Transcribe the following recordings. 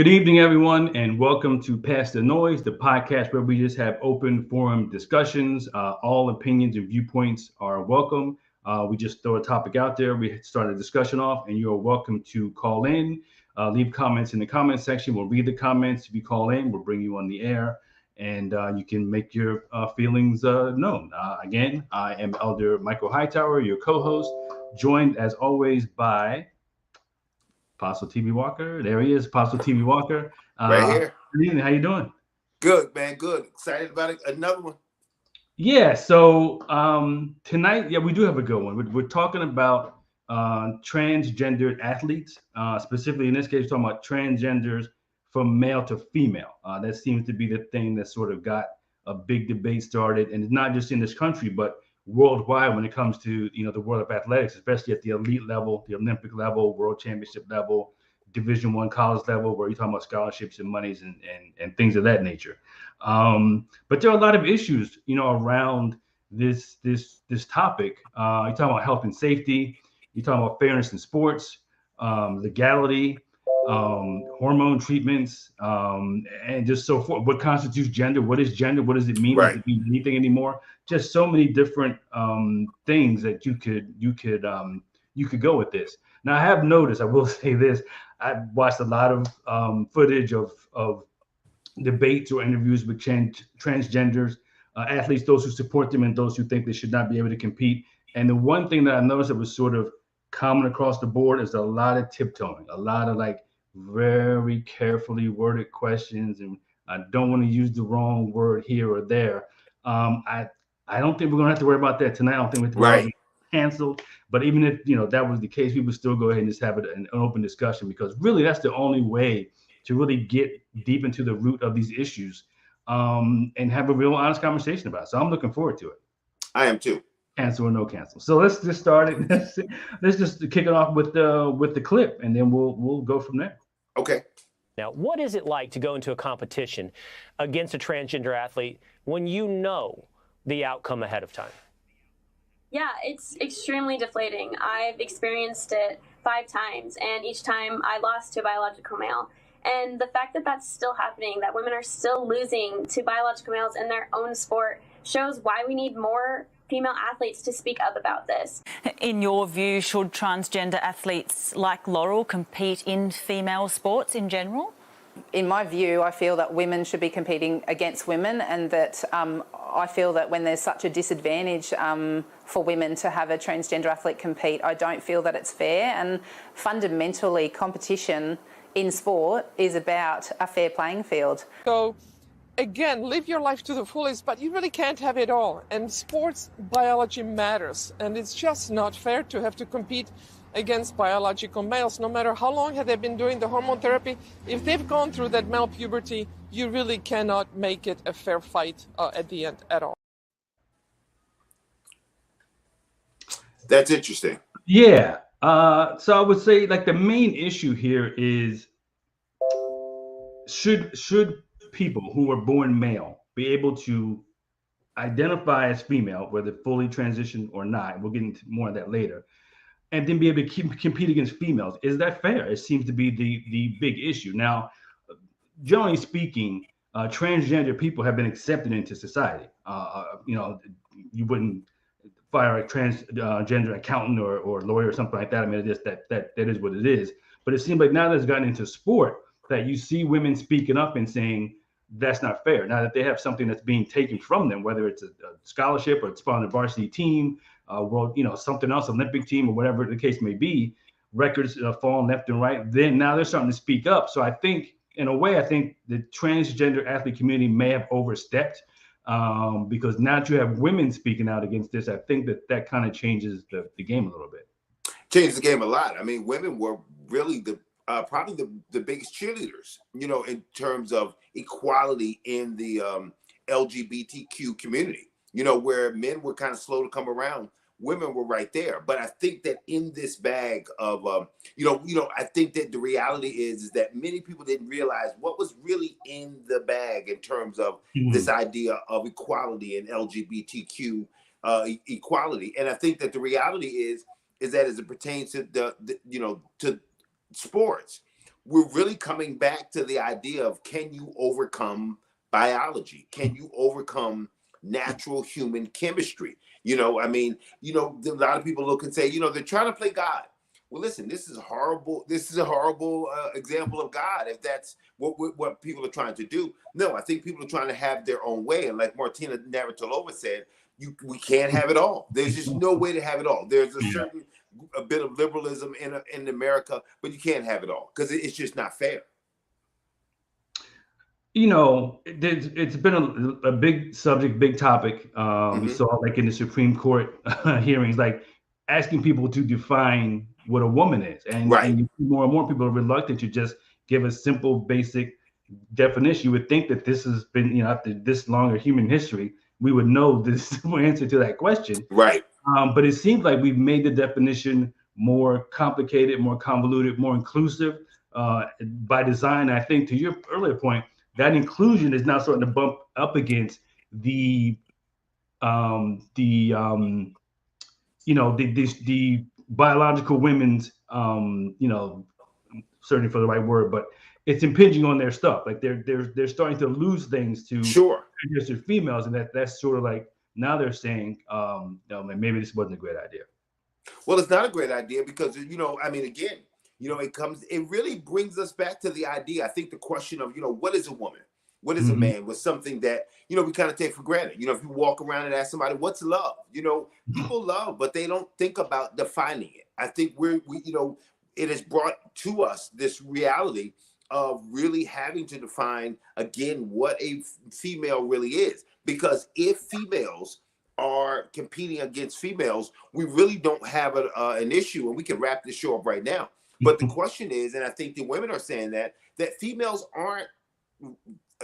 Good evening, everyone, and welcome to Past the Noise, the podcast where we just have open forum discussions. All opinions and viewpoints are welcome. We just throw a topic out there, we start a discussion off, and you are welcome to call in, leave comments in the comment section. We'll read the comments. If you call in, we'll bring you on the air, and you can make your feelings known. Again, I am Elder Michael Hightower, your co-host, joined as always by Apostle TV Walker. There he is, Apostle TV Walker. Right here. Good evening. How you doing? Good, man. Good. Excited about it. Another one. Yeah. So tonight, we do have a good one. We're talking about transgendered athletes. Specifically, in this case, we're talking about transgenders from male to female. That seems to be the thing that sort of got a big debate started, and it's not just in this country, but worldwide when it comes to the world of athletics, especially at the elite level, the Olympic level, world championship level, Division I college level, where you're talking about scholarships and monies and things of that nature. But there are a lot of issues, around this topic. You're talking about health and safety. You're talking about fairness in sports, legality, hormone treatments, and just so forth. What constitutes gender? What is gender? What does it mean? Right. Does it mean anything anymore? Just so many different things that you could go with this. Now, I have noticed, I will say this, I've watched a lot of footage of debates or interviews with transgenders, athletes, those who support them and those who think they should not be able to compete. And the one thing that I noticed that was sort of common across the board is a lot of tiptoeing, a lot of like very carefully worded questions. And I don't want to use the wrong word here or there. I don't think we're going to have to worry about that tonight. I don't think we have to worry about canceled. But even if that was the case, we would still go ahead and just have an open discussion, because really that's the only way to really get deep into the root of these issues, and have a real honest conversation about it. So I'm looking forward to it. I am too. Cancel or no cancel. So let's just start it. Let's just kick it off with the clip, and then we'll go from there. Okay. Now, what is it like to go into a competition against a transgender athlete when you know the outcome ahead of time? Yeah, it's extremely deflating. I've experienced it 5 times, and each time I lost to a biological male. And the fact that that's still happening, that women are still losing to biological males in their own sport, shows why we need more female athletes to speak up about this. In your view, should transgender athletes like Laurel compete in female sports in general? In my view, I feel that women should be competing against women, and that I feel that when there's such a disadvantage for women to have a transgender athlete compete, I don't feel that it's fair. And fundamentally, competition in sport is about a fair playing field. So, again, live your life to the fullest, but you really can't have it all. And sports biology matters, and it's just not fair to have to compete against biological males, no matter how long have they been doing the hormone therapy. If they've gone through that male puberty, you really cannot make it a fair fight at the end at all. That's interesting. Yeah. So I would say, like, the main issue here is should people who are born male be able to identify as female, whether fully transitioned or not? We'll get into more of that later. And then be able to compete against females. Is that fair? It seems to be the big issue. Now, generally speaking, transgender people have been accepted into society. You wouldn't fire a transgender accountant or lawyer or something like that. I mean, it is that is what it is. But it seems like now that it's gotten into sport, that you see women speaking up and saying that's not fair. Now that they have something that's being taken from them, whether it's a scholarship or it's on a varsity team, something else, Olympic team or whatever the case may be, records falling left and right, then now they're starting to speak up. So I think, in a way, the transgender athlete community may have overstepped, because now that you have women speaking out against this, I think that kind of changes the game a little bit. Changed the game a lot. I mean, women were really probably the biggest cheerleaders, in terms of equality in the LGBTQ community, where men were kind of slow to come around. Women were right there. But I think that in this bag of, I think that the reality is that many people didn't realize what was really in the bag in terms of this idea of equality and LGBTQ equality. And I think that the reality is that as it pertains to to sports, we're really coming back to the idea of, can you overcome biology? Can you overcome natural human chemistry? I mean, a lot of people look and say, they're trying to play God. Well, listen, this is horrible. This is a horrible example of God, if that's what people are trying to do. No, I think people are trying to have their own way. And like Martina Navratilova said, we can't have it all. There's just no way to have it all. There's a bit of liberalism in America, but you can't have it all because it's just not fair. It's been a big subject, big topic. We saw like in the Supreme Court hearings, like asking people to define what a woman is. And more and more people are reluctant to just give a simple, basic definition. You would think that this has been, after this long of human history, we would know the simple answer to that question. Right. But it seems like we've made the definition more complicated, more convoluted, more inclusive by design. I think to your earlier point, that inclusion is now starting to bump up against the biological women's, searching for the right word, but it's impinging on their stuff. Like they're starting to lose things to transgender females, and that's sort of like now they're saying, maybe this wasn't a great idea. Well, it's not a great idea because again, it really brings us back to the idea. I think the question of what is a woman, what is a man, was something that we kind of take for granted. If you walk around and ask somebody what's love, people love, but they don't think about defining it. I think it has brought to us this reality of really having to define again what a female really is. Because if females are competing against females, we really don't have an issue, and we can wrap this show up right now. But the question is, and I think the women are saying that females aren't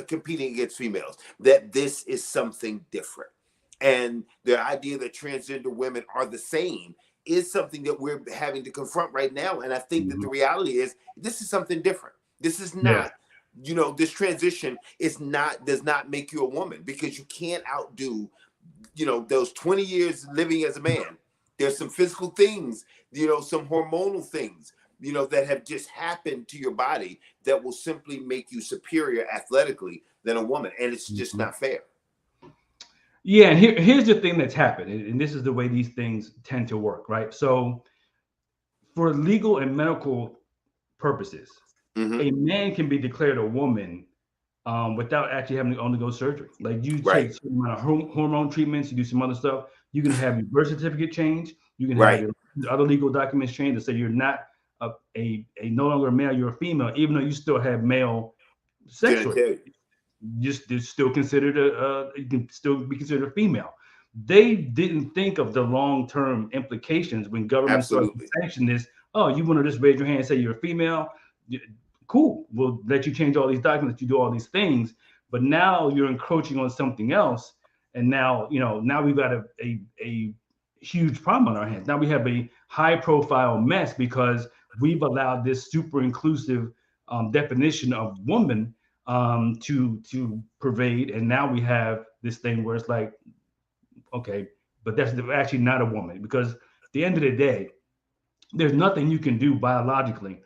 competing against females, that this is something different. And the idea that transgender women are the same is something that we're having to confront right now. And I think that the reality is this is something different. This is not, this transition does not make you a woman, because you can't outdo, those 20 years living as a man. There's some physical things, some hormonal things, that have just happened to your body that will simply make you superior athletically than a woman. And it's just not fair. Yeah, and here's the thing that's happened, and this is the way these things tend to work, right? So for legal and medical purposes, a man can be declared a woman without actually having to undergo surgery. Like you take some amount of hormone treatments, you do some other stuff, you can have your birth certificate changed, you can have your other legal documents changed to say you're not a no longer a male, you're a female, even though you still have male sex. You're still considered you can still be considered a female. They didn't think of the long-term implications when government started to sanction this. Oh, you want to just raise your hand and say you're a female? Cool. We'll let you change all these documents, you do all these things, but now you're encroaching on something else. And now, now we've got a huge problem on our hands. Now we have a high-profile mess because we've allowed this super inclusive definition of woman to pervade, and now we have this thing where it's like, okay, but that's actually not a woman, because at the end of the day, there's nothing you can do biologically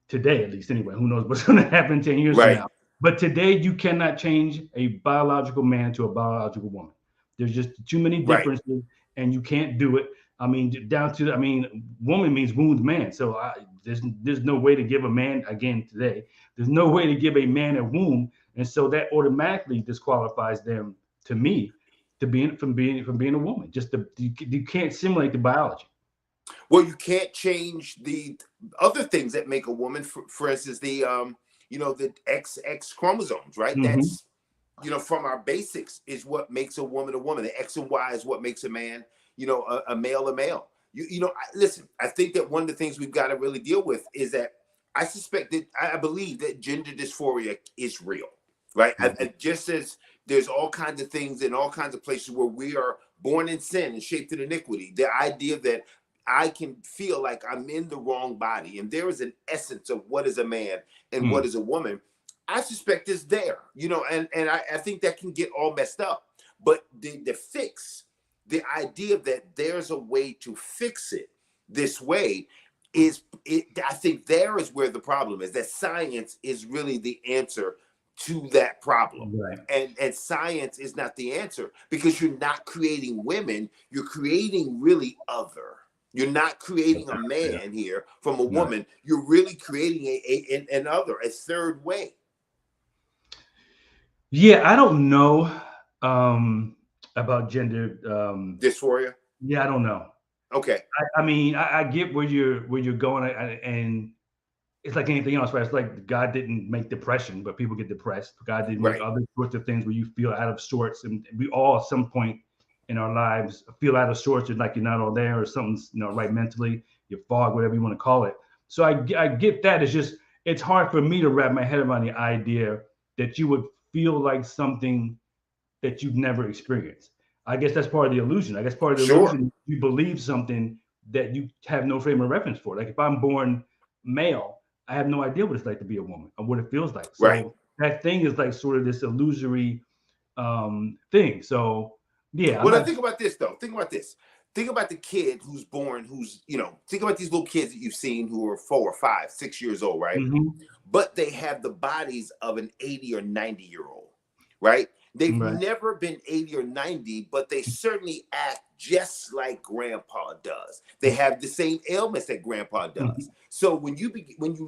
today, at least anyway. Who knows what's going to happen 10 years from now? But today, you cannot change a biological man to a biological woman. There's just too many differences, and you can't do it. I mean, woman means wound man. So there's no way to give a man, again today, there's no way to give a man a womb. And so that automatically disqualifies them, to me, from being a woman. You can't simulate the biology. Well, you can't change the other things that make a woman. For instance, the XX chromosomes, right? That's, from our basics is what makes a woman a woman. The X and Y is what makes a man, a male a male. Listen, I think that one of the things we've got to really deal with is that I believe that gender dysphoria is real, right? Just as there's all kinds of things in all kinds of places where we are born in sin and shaped in iniquity, the idea that I can feel like I'm in the wrong body and there is an essence of what is a man and what is a woman, I suspect is there, and I think that can get all messed up. But the fix, the idea that there's a way to fix it this way, I think there is where the problem is, that science is really the answer to that problem. Right. And science is not the answer, because you're not creating women, you're creating really other. You're not creating a man here from a woman. You're really creating an other, a third way. Yeah, I don't know about gender dysphoria. Yeah, I don't know. Okay. I mean, I get where you're going, and it's like anything else, right? It's like God didn't make depression, but people get depressed. God didn't make other sorts of things where you feel out of sorts, and we all at some point in our lives feel out of sorts, and like you're not all there, or something's right mentally, you fog, whatever you want to call it. So I get that. It's hard for me to wrap my head around the idea that you would feel like something that you've never experienced. I guess that's part of the illusion. I guess part of the illusion, you believe something that you have no frame of reference for. Like if I'm born male, I have no idea what it's like to be a woman or what it feels like. So that thing is like sort of this illusory thing. So yeah. Well, think about this though. Think about this. Think about the kid who's born, think about these little kids that you've seen who are 4 or 5, 6 years old, right? Mm-hmm. But they have the bodies of an 80 or 90-year-old, right? They've never been 80 or 90, but they certainly act just like grandpa does. They have the same ailments that grandpa does. Mm-hmm. So when you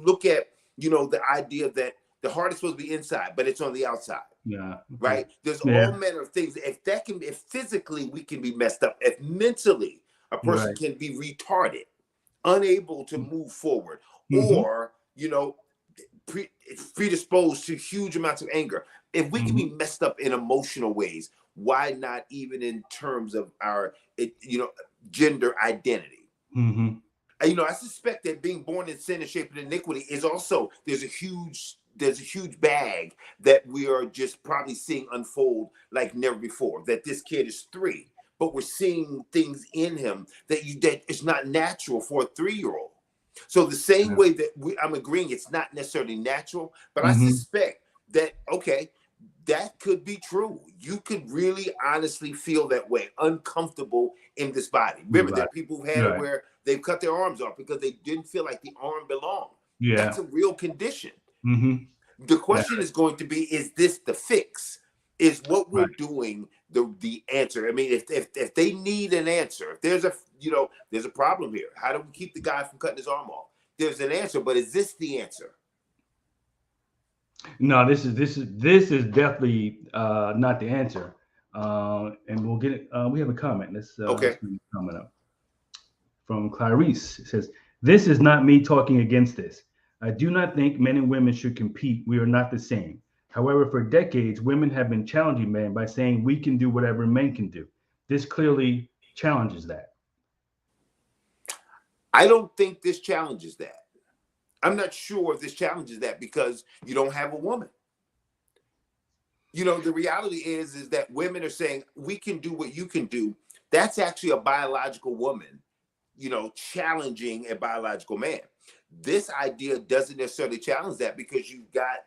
look at, the idea that the heart is supposed to be inside, but it's on the outside. Yeah. Right. There's all manner of things. If physically we can be messed up, if mentally a person can be retarded, unable to move forward, or, predisposed to huge amounts of anger. If we can be messed up in emotional ways, why not even in terms of our, gender identity? Mm-hmm. I suspect that being born in sin and shaped in iniquity is also, there's a huge bag that we are just probably seeing unfold like never before. That this kid is 3, but we're seeing things in him that it's not natural for a 3-year-old. So the same way that I'm agreeing it's not necessarily natural, but I suspect that, that could be true. You could really honestly feel that way, uncomfortable in this body. Remember, there are people who've had it where they've cut their arms off because they didn't feel like the arm belonged. Yeah. That's a real condition. Mm-hmm. The question is going to be, is this the fix? Is what we're doing the answer? I mean, if they need an answer, if there's a problem here, how do we keep the guy from cutting his arm off? There's an answer, but is this the answer? No, this is definitely not the answer. And we'll get it. We have a comment. Let's comment up from Clarice. It says, "This is not me talking against this. I do not think men and women should compete. We are not the same. However, for decades, women have been challenging men by saying we can do whatever men can do. This clearly challenges that." I don't think this challenges that. I'm not sure if this challenges that, because you don't have a woman. The reality is that women are saying we can do what you can do. That's actually a biological woman, challenging a biological man. This idea doesn't necessarily challenge that, because you've got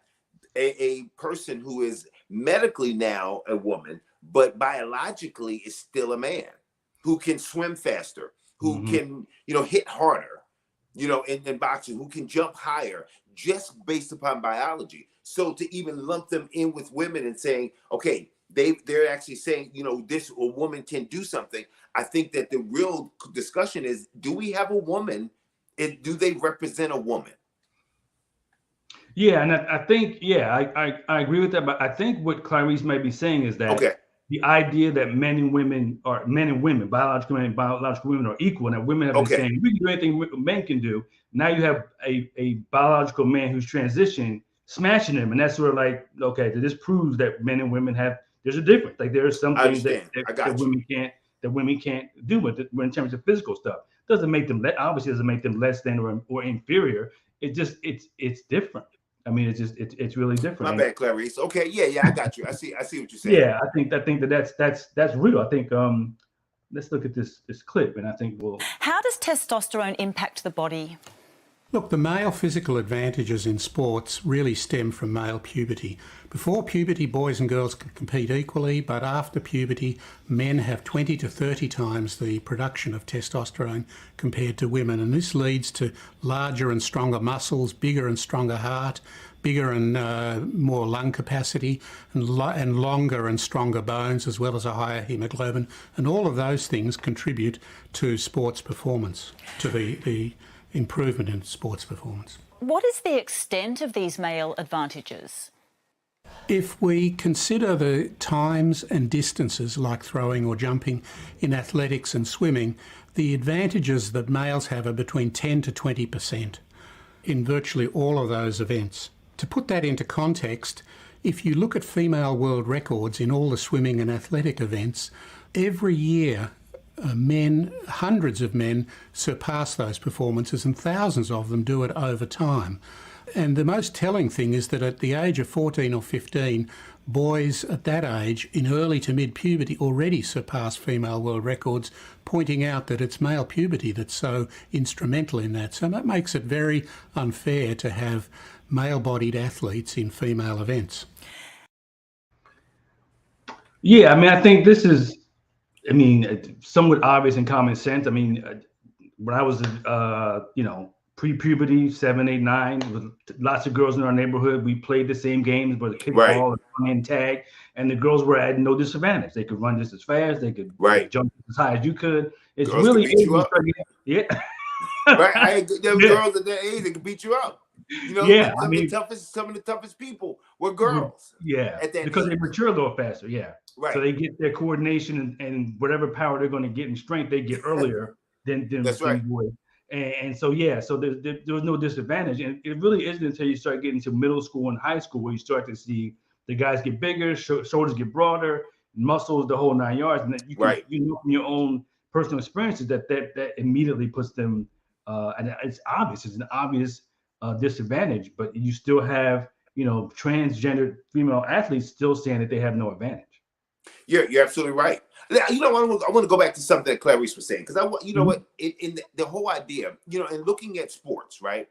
a person who is medically now a woman, but biologically is still a man, who can swim faster, who can, hit harder, in boxing, who can jump higher, just based upon biology. So to even lump them in with women and saying, okay, they're actually saying, this a woman can do something. I think that the real discussion is, do we have a woman? And do they represent a woman? Yeah, and I think, I agree with that. But I think what Clarice might be saying is that the idea that men and women, biological men and biological women are equal, and that women have been saying we can do anything men can do. Now you have a biological man who's transitioned, smashing them, and that's sort of like, this proves that men and women there's a difference. Like there are some things that women can't do with it in terms of physical stuff. Doesn't make them doesn't make them less than or inferior. It's different. I mean, it's really different. My bad, Clarice. Okay, yeah, I got you. I see what you're saying. Yeah, I think that's real. I think let's look at this clip, and I think we'll. How does testosterone impact the body? Look, the male physical advantages in sports really stem from male puberty. Before puberty, boys and girls can compete equally, but after puberty, men have 20 to 30 times the production of testosterone compared to women. And this leads to larger and stronger muscles, bigger and stronger heart, bigger and more lung capacity, and longer and stronger bones, as well as a higher hemoglobin. And all of those things contribute to sports performance, to the improvement in sports performance. What is the extent of these male advantages? If we consider the times and distances like throwing or jumping in athletics and swimming, the advantages that males have are between 10 to 20% in virtually all of those events. To put that into context, if you look at female world records in all the swimming and athletic events, every year hundreds of men surpass those performances, and thousands of them do it over time. And the most telling thing is that at the age of 14 or 15, boys at that age, in early to mid-puberty, already surpass female world records, pointing out that it's male puberty that's so instrumental in that. So that makes it very unfair to have male-bodied athletes in female events. Yeah, I mean, I think this is, somewhat obvious and common sense. I mean, when I was, pre-puberty, 7, 8, 9, with lots of girls in our neighborhood, we played the same games, but the kickball and tag, and the girls were at no disadvantage. They could run just as fast. They could jump as high as you could. It's girls really beat you up. Yeah. Right. There were girls at that age that could beat you up. Some of the toughest people were girls. Yeah. At that because age. they mature a little faster. Yeah. Right. So they get their coordination and whatever power they're going to get in strength, they get earlier than That's right. boys. And so there was no disadvantage. And it really isn't until you start getting to middle school and high school where you start to see the guys get bigger, shoulders get broader, muscles, the whole 9 yards. And you can, you know from your own personal experiences that immediately puts them, and it's obvious, it's an obvious disadvantage, but you still have, transgendered female athletes still saying that they have no advantage. You're absolutely right. I want to go back to something that Clarice was saying, because what, in the whole idea, in looking at sports, right?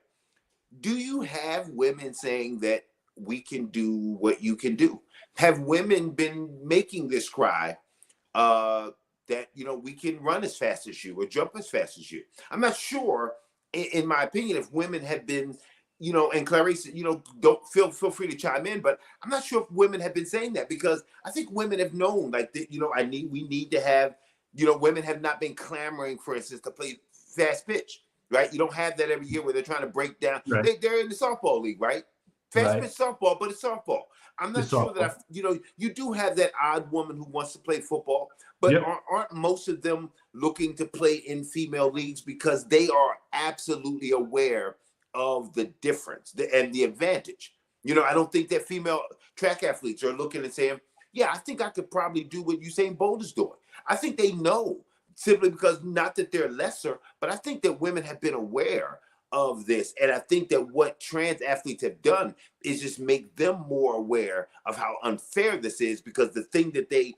Do you have women saying that we can do what you can do? Have women been making this cry that we can run as fast as you or jump as fast as you? I'm not sure, in my opinion, if women have been. And Clarice, don't feel free to chime in, but I'm not sure if women have been saying that, because I think women have known, we need to have, women have not been clamoring, for instance, to play fast pitch, right? You don't have that every year where they're trying to break down. Right. They're in the softball league, right? Fast pitch softball, but it's softball. I'm not sure that you do have that odd woman who wants to play football, but aren't most of them looking to play in female leagues because they are absolutely aware of the difference and the advantage? I don't think that female track athletes are looking and saying, yeah, I think I could probably do what Usain Bolt is doing. I think they know, simply because, not that they're lesser, but I think that women have been aware of this. And I think that what trans athletes have done is just make them more aware of how unfair this is, because the thing that they,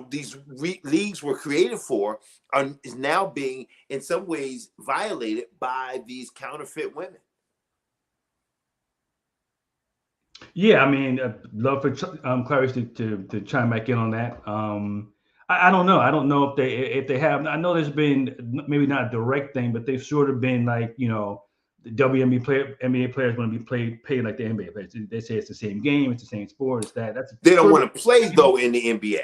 these leagues were created for is now being, in some ways, violated by these counterfeit women. Yeah, I'd love for Clarice to chime back in on that. I don't know. I don't know if they have. I know there's been maybe not a direct thing, but they've sort of been like, the NBA players want to be paid like the NBA players. They say it's the same game, it's the same sport, it's that. They don't want to play though in the NBA.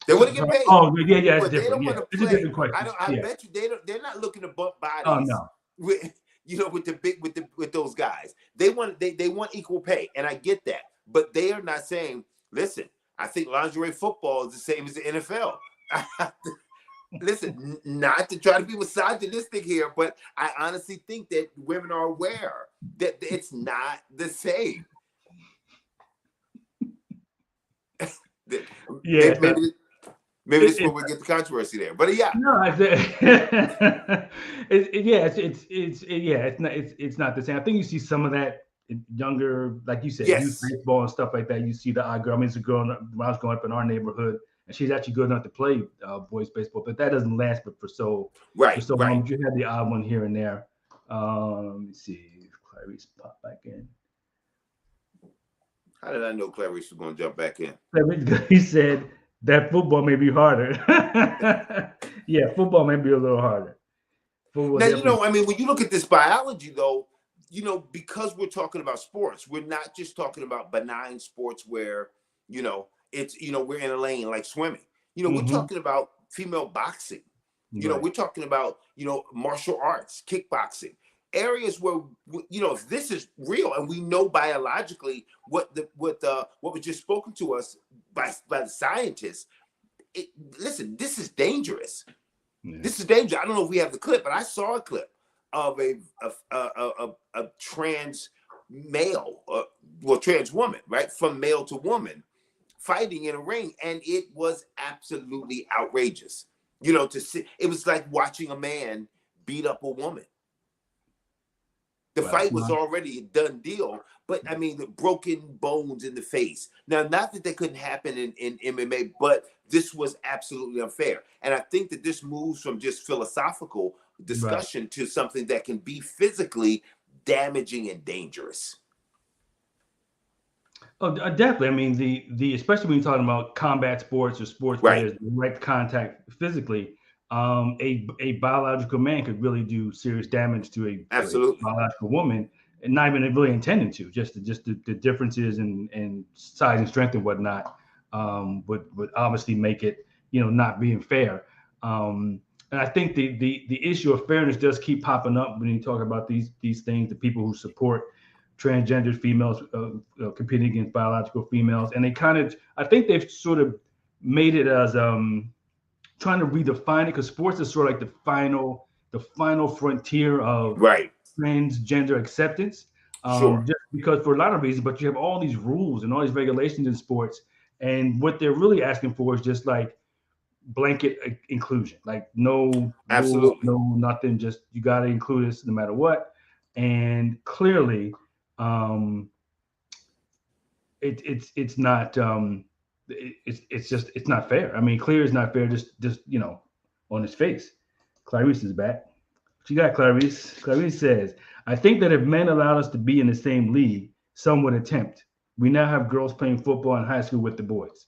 They want to get paid. Oh, yeah, it's different. They don't want to play. It's a different question. I bet you they're not looking to bump bodies. Oh no. With those guys, they want equal pay, and I get that. But they are not saying, listen, I think lingerie football is the same as the NFL. Listen, not to try to be misogynistic here, but I honestly think that women are aware that it's not the same. Yeah. Maybe this is where we get the controversy there, but yeah. No, it's not the same. I think you see some of that in younger, like you said, youth baseball and stuff like that. You see the odd girl. It's a girl when I was growing up in our neighborhood, and she's actually good enough to play boys baseball, but that doesn't last. But for so long, you had the odd one here and there. Let me see. Clarice pop back in. How did I know Clarice was going to jump back in? He said that football may be harder. Yeah, football may be a little harder. Football Now, definitely. I mean, when you look at this biology, though, because we're talking about sports, we're not just talking about benign sports where, it's, we're in a lane like swimming. We're Mhm. talking about female boxing. Right. We're talking about, martial arts, kickboxing, areas where, if this is real and we know biologically what was just spoken to us by the scientists, listen, this is dangerous. Yeah. This is dangerous. I don't know if we have the clip, but I saw a clip of a trans male, trans woman, right, from male to woman, fighting in a ring, and it was absolutely outrageous. To see, it was like watching a man beat up a woman. The fight was already a done deal, but I mean, the broken bones in the face. Now, not that that couldn't happen in MMA, but this was absolutely unfair. And I think that this moves from just philosophical Right. discussion to something that can be physically damaging and dangerous. Oh, definitely. I mean, the especially when you're talking about combat sports or sports where Right. there's direct contact physically, a biological man could really do serious damage to a Absolutely. biological woman, and not even really intending to. Just the differences in size and strength and whatnot would obviously make it not being fair. And I think the issue of fairness does keep popping up when you talk about these things. The people who support transgendered females competing against biological females, and I think they've sort of made it as trying to redefine it, because sports is sort of like the final frontier of Right. transgender acceptance. Sure. Just because for a lot of reasons, but you have all these rules and all these regulations in sports, and what they're really asking for is just like blanket inclusion, like no rules, Absolutely. no nothing, just you got to include us no matter what. And clearly, um, it's not it's not fair. I mean, clear is not fair. Just on his face. Clarice is back. What you got, Clarice? Clarice says, "I think that if men allowed us to be in the same league, some would attempt. We now have girls playing football in high school with the boys.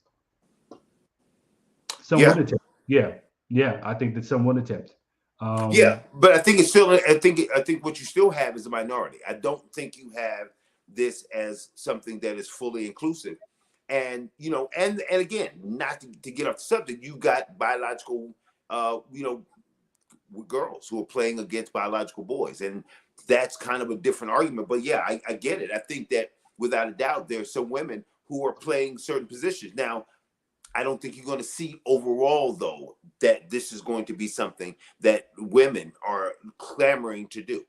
Some would Yeah. attempt. Yeah, yeah. I think that some would attempt. Yeah, Um, but I think it's still. I think what you still have is a minority. I don't think you have this as something that is fully inclusive. And and again, not to get off the subject, you got biological, uh, you know, girls who are playing against biological boys, and that's kind of a different argument. But yeah, I get it. I think that without a doubt, there's some women who are playing certain positions now. I don't think you're going to see overall, though, that this is going to be something that women are clamoring to do,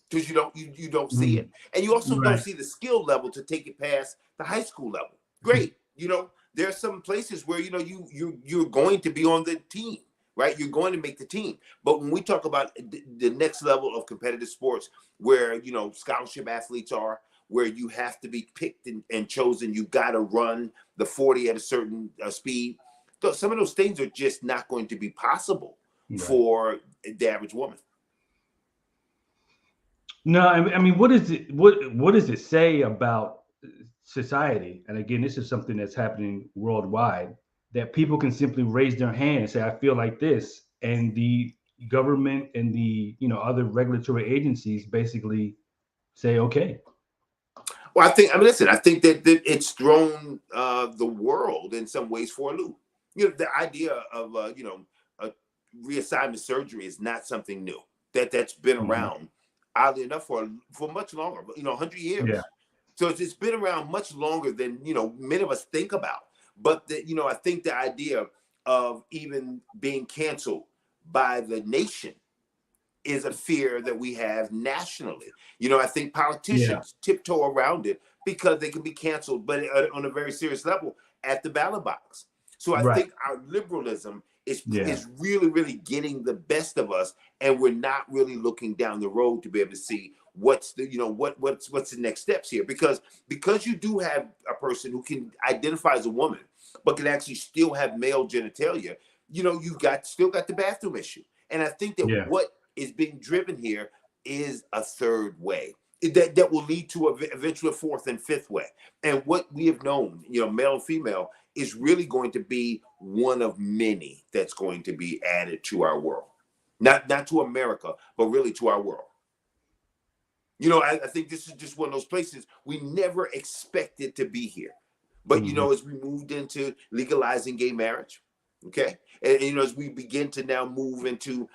because you don't see it, and you also don't right. see the skill level to take it past the high school level. Great, there are some places where you're going to be on the team, right? You're going to make the team, but when we talk about the next level of competitive sports, where scholarship athletes are, where you have to be picked and chosen, you got to run the 40 at a certain speed. So some of those things are just not going to be possible Right. for the average woman. No, I mean, what is it? What does it say about society? And again, this is something that's happening worldwide. That people can simply raise their hand and say, "I feel like this," and the government and the other regulatory agencies basically say, "Okay." Well, listen, I think that it's thrown the world in some ways for a loop. The idea of a reassignment surgery is not something new. That's been Mhm. around, oddly enough, for much longer, 100 Yeah. years. So it's been around much longer than many of us think about. But I think the idea of even being canceled by the nation is a fear that we have nationally. I think Yeah. politicians tiptoe around it because they can be canceled, but on a very serious level at the ballot box. So I Right. think our liberalism is Yeah. is really, really getting the best of us, and we're not really looking down the road to be able to see what's what's the next steps here. Because you do have a person who can identify as a woman, but can actually still have male genitalia. You've still got the bathroom issue, and I think that Yeah. what is being driven here is a third way that will lead to eventually a fourth and fifth way. And what we have known, male and female, is really going to be one of many that's going to be added to our world. Not to America, but really to our world. I think this is just one of those places we never expected to be here. But, as we moved into legalizing gay marriage, okay? And as we begin to now move into,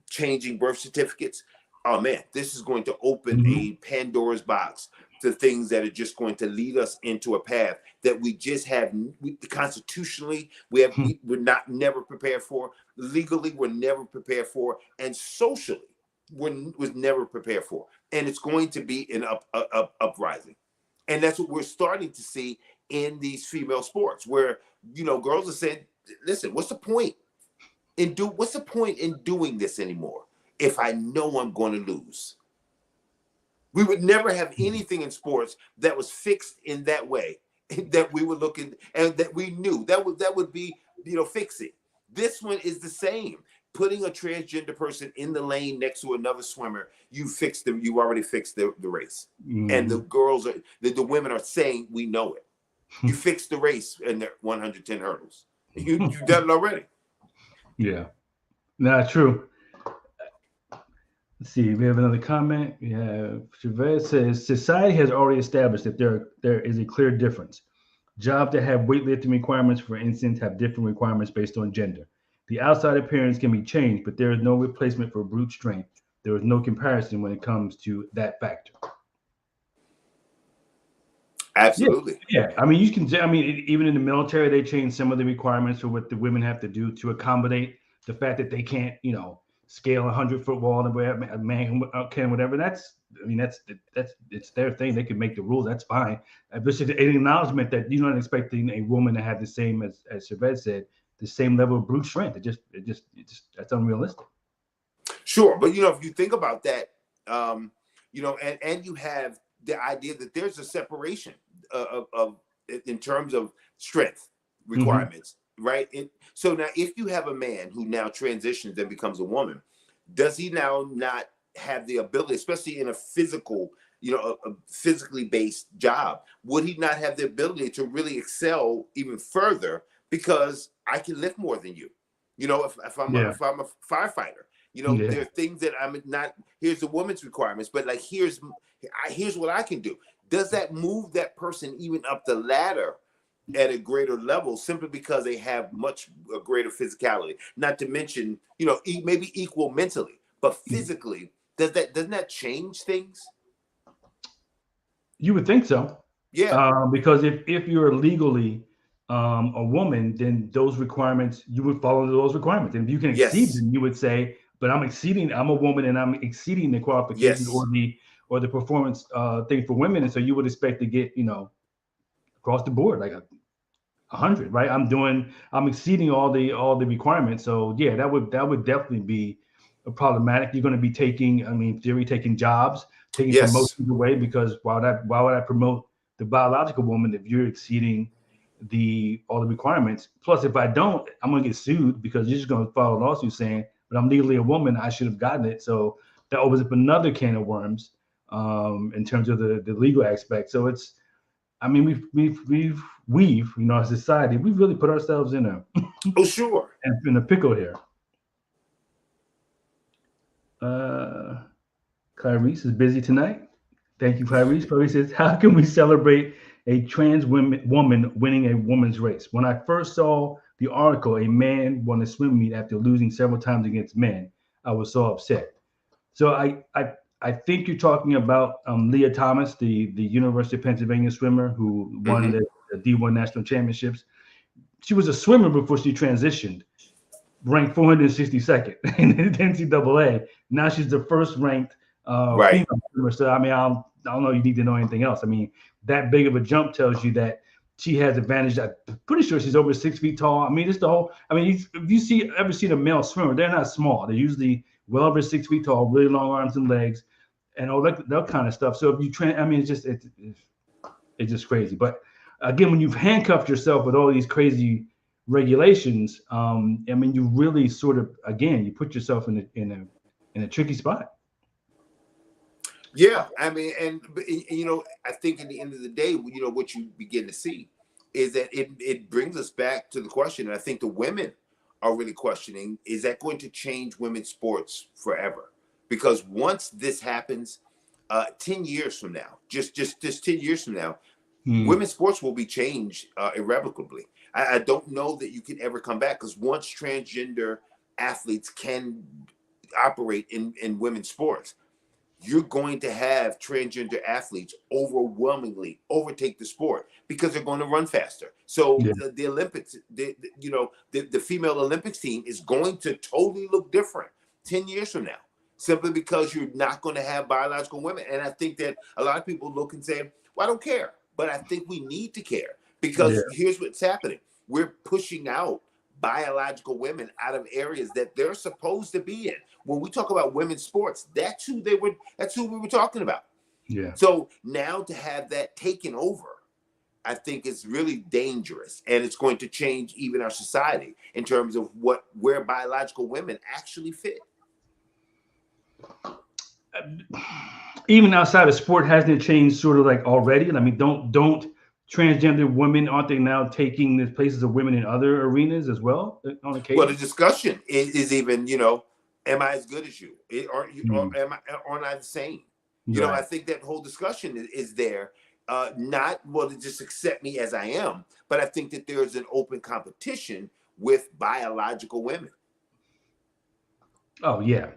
changing birth certificates, oh man, this is going to open a Pandora's box to things that are just going to lead us into a path that we just have constitutionally, we're never prepared for. Legally, we're never prepared for. And socially, was never prepared for. And it's going to be an uprising. And that's what we're starting to see in these female sports where, girls are saying, listen, what's the point in doing this anymore if I know I'm going to lose? We would never have anything in sports that was fixed in that way, that we were looking and that we knew that would be, fixing. This one is the same. Putting a transgender person in the lane next to another swimmer, you fixed them. You already fixed the race. And the girls the women are saying, we know it. You fixed the race in the 110 hurdles. You've done it already. Yeah, not true. Let's see. We have another comment. Yeah, Chavez says society has already established that there is a clear difference. Jobs that have weightlifting requirements, for instance, have different requirements based on gender. The outside appearance can be changed, but there is no replacement for brute strength. There is no comparison when it comes to that factor. Absolutely. Yeah. I mean, even in the military, they changed some of the requirements for what the women have to do to accommodate the fact that they can't, scale a 100-foot wall and where a man can, whatever. That's it's their thing. They can make the rules. That's fine. But it's an acknowledgement that you're not expecting a woman to have the same, as Chavez said, the same level of brute strength. It just that's unrealistic. Sure, but if you think about that, and you have the idea that there's a separation of in terms of strength requirements, right? So now, if you have a man who now transitions and becomes a woman, does he now not have the ability, especially in a physical, a physically based job, would he not have the ability to really excel even further because I can lift more than you? If I'm a firefighter, there are things that I'm not. Here's the woman's requirements, but like here's what I can do. Does that move that person even up the ladder at a greater level simply because they have much greater physicality? Not to mention, maybe equal mentally, but physically, doesn't that change things? You would think so. Yeah. Because if you're legally a woman, then those requirements, you would follow those requirements. And if you can exceed them, you would say, but I'm a woman and I'm exceeding the qualifications or the performance thing for women. And so you would expect to get, across the board, like 100, right? I'm exceeding all the requirements. So yeah, that would definitely be a problematic. You're going to be taking jobs, taking promotions away, because why would I promote the biological woman if you're exceeding all the requirements? Plus, if I don't, I'm going to get sued because you're just going to file a lawsuit saying, but I'm legally a woman, I should have gotten it. So that opens up another can of worms in terms of the legal aspect. So it's, we've as a society, we've really put ourselves in a in a pickle here. Clarice is busy tonight. Thank you, Clarice. Clarice says, how can we celebrate a trans woman winning a woman's race? When I first saw the article, a man won a swim meet after losing several times against men, I was so upset. So I think you're talking about Leah Thomas, the University of Pennsylvania swimmer who won the D1 national championships. She was a swimmer before she transitioned, ranked 462nd in the NCAA. Now she's the first ranked female swimmer. So I don't know you need to know anything else. That big of a jump tells you that she has advantage. I'm pretty sure she's over 6 feet tall. It's the whole. If you ever seen a male swimmer, they're not small. They're usually well over 6 feet tall, really long arms and legs, and all that kind of stuff. So if you it's just crazy. But again, when you've handcuffed yourself with all these crazy regulations, you really sort of, again, you put yourself in a tricky spot. Yeah, I mean, and I think at the end of the day, what you begin to see is that it brings us back to the question, and I think the women are really questioning: is that going to change women's sports forever? Because once this happens, 10 years from now, just 10 years from now, women's sports will be changed irrevocably. I don't know that you can ever come back, because once transgender athletes can operate in women's sports, you're going to have transgender athletes overwhelmingly overtake the sport because they're going to run faster. So the Olympics, the female Olympics team is going to totally look different 10 years from now, simply because you're not going to have biological women. And I think that a lot of people look and say, well, I don't care. But I think we need to care, because here's what's happening. We're pushing out biological women out of areas that they're supposed to be in. When we talk about women's sports, that's who we were talking about. Yeah. So now to have that taken over, I think is really dangerous, and it's going to change even our society in terms of where biological women actually fit. Even outside of sport, hasn't it changed sort of like already? I mean, don't transgender women, aren't they now taking the places of women in other arenas as well on occasion? Well, the discussion is even, am I as good as you? Aren't you? Or aren't I the same? I think that whole discussion is there. Not to just accept me as I am, but I think that there is an open competition with biological women. Oh yeah,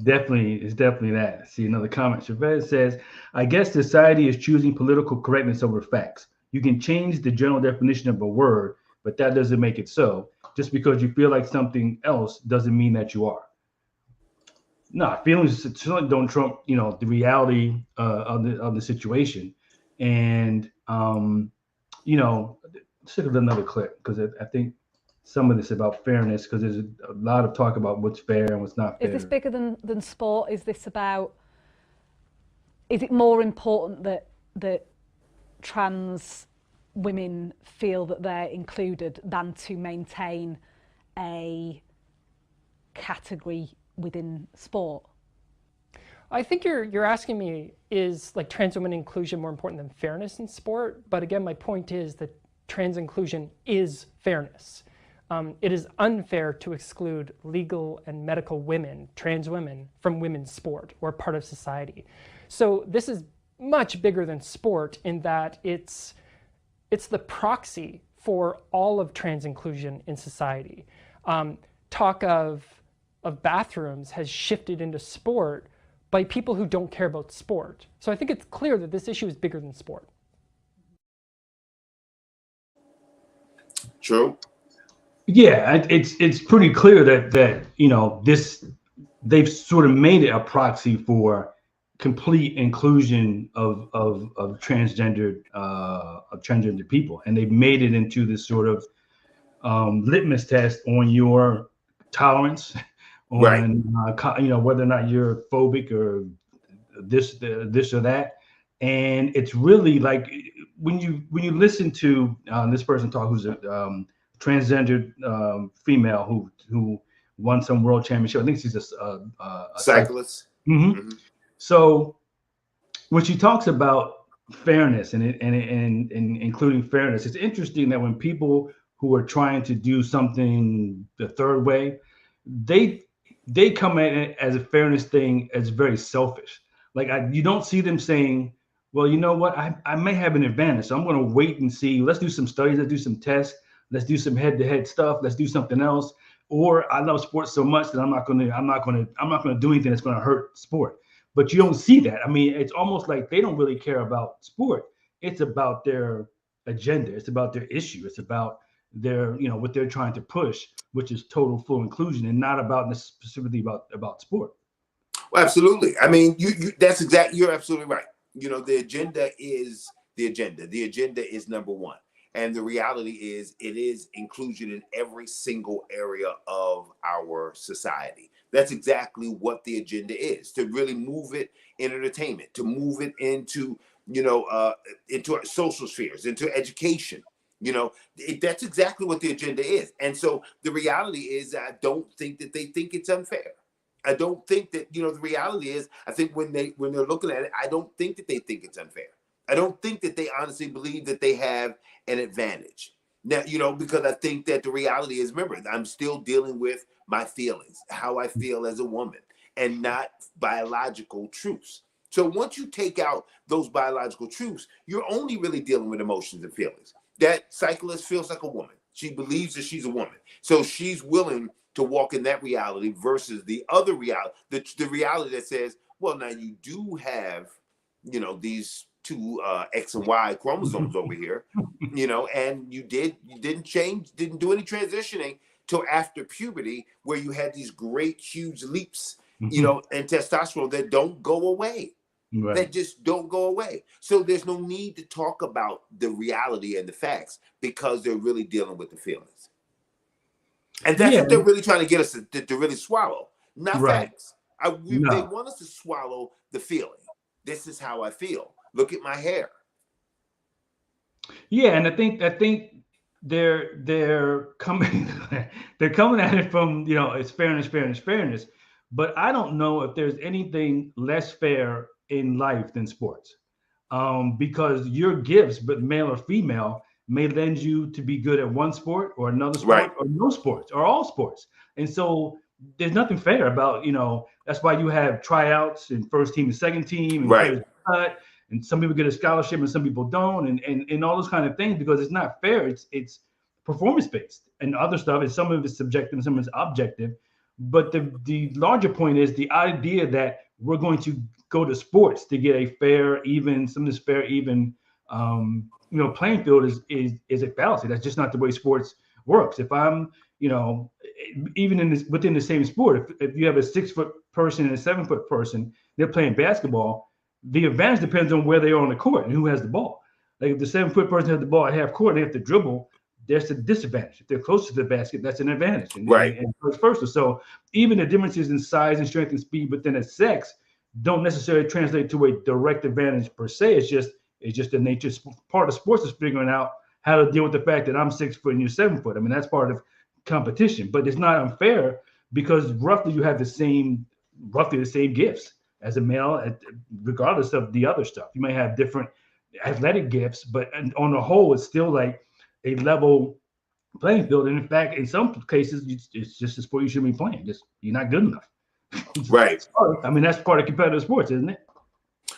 definitely. It's definitely that. See another comment. Chavez says, "I guess society is choosing political correctness over facts. You can change the general definition of a word, but that doesn't make it so. Just because you feel like something else doesn't mean that you are." No, feelings certainly don't trump, the reality of the situation. And let's look at another clip, because I think some of this about fairness, because there's a lot of talk about what's fair and what's not fair. Is this bigger than sport? Is it more important that trans women feel that they're included than to maintain a category within sport? I think you're asking me, is like trans women inclusion more important than fairness in sport? But again, my point is that trans inclusion is fairness. It is unfair to exclude legal and medical women, trans women, from women's sport or part of society. So this is much bigger than sport, in that it's the proxy for all of trans inclusion in society. Talk of bathrooms has shifted into sport by people who don't care about sport. So I think it's clear that this issue is bigger than sport. True. Yeah, it's pretty clear that they've sort of made it a proxy for complete inclusion of transgendered people, and they've made it into this sort of litmus test on your tolerance, on whether or not you're phobic or this or that. And it's really like when you listen to this person talk, who's a transgendered female who won some world championship. I think she's a cyclist. So when she talks about fairness and including fairness, it's interesting that when people who are trying to do something the third way, they come at it as a fairness thing as very selfish. Like you don't see them saying, well, you know what, I may have an advantage, so I'm going to wait and see. Let's do some studies. Let's do some tests. Let's do some head-to-head stuff. Let's do something else. Or I love sports so much that I'm not going to do anything that's going to hurt sport. But you don't see that. I mean, it's almost like they don't really care about sport. It's about their agenda. It's about their issue. It's about their, what they're trying to push, which is total full inclusion, and not about specifically about sport. Well, absolutely. I mean, you're absolutely right. The agenda is the agenda. The agenda is number one. And the reality is, it is inclusion in every single area of our society. That's exactly what the agenda is, to really move it in entertainment, to move it into, into our social spheres, into education. That's exactly what the agenda is. And so the reality is, I don't think that they think it's unfair. I don't think that, the reality is, I think when they're looking at it, I don't think that they think it's unfair. I don't think that they honestly believe that they have an advantage. Now, because I think that the reality is, remember, I'm still dealing with my feelings, how I feel as a woman, and not biological truths. So once you take out those biological truths, you're only really dealing with emotions and feelings. That cyclist feels like a woman. She believes that she's a woman. So she's willing to walk in that reality versus the other reality, the reality that says, well, now you do have, these two X and Y chromosomes over here, and you didn't do any transitioning till after puberty, where you had these great, huge leaps, and testosterone that don't go away. Right. That just don't go away. So there's no need to talk about the reality and the facts, because they're really dealing with the feelings. And that's what they're really trying to get us to really swallow, not facts. They want us to swallow the feeling. This is how I feel. Look at my hair. Yeah, and I think they're coming at it from, it's fairness. But I don't know if there's anything less fair in life than sports, because your gifts, but male or female, may lend you to be good at one sport or another sport, or no sports or all sports. And so there's nothing fair about, that's why you have tryouts and first team and second team, and players cut, and some people get a scholarship and some people don't, and all those kind of things, because it's not fair. It's performance based, and other stuff, and some of it's subjective and some of it's objective. But the larger point is the idea that we're going to go to sports to get a fair, even, some of this fair, even, playing field is a fallacy. That's just not the way sports works. If I'm, even within the same sport, if you have a 6-foot person and a 7-foot person, they're playing basketball, the advantage depends on where they are on the court and who has the ball. Like if the 7-foot person has the ball at half court, they have to dribble. There's a disadvantage. If they're close to the basket, that's an advantage. And vice versa. So even the differences in size and strength and speed within a sex don't necessarily translate to a direct advantage per se. It's just the nature. Part of sports is figuring out how to deal with the fact that I'm 6 foot and you're 7 foot. I mean, that's part of competition, but it's not unfair, because roughly you have roughly the same gifts as a male, regardless of the other stuff. You may have different athletic gifts, but on the whole, it's still like a level playing field. And in fact, in some cases, it's just a sport you shouldn't be playing. You're not good enough. Right. I mean, that's part of competitive sports, isn't it?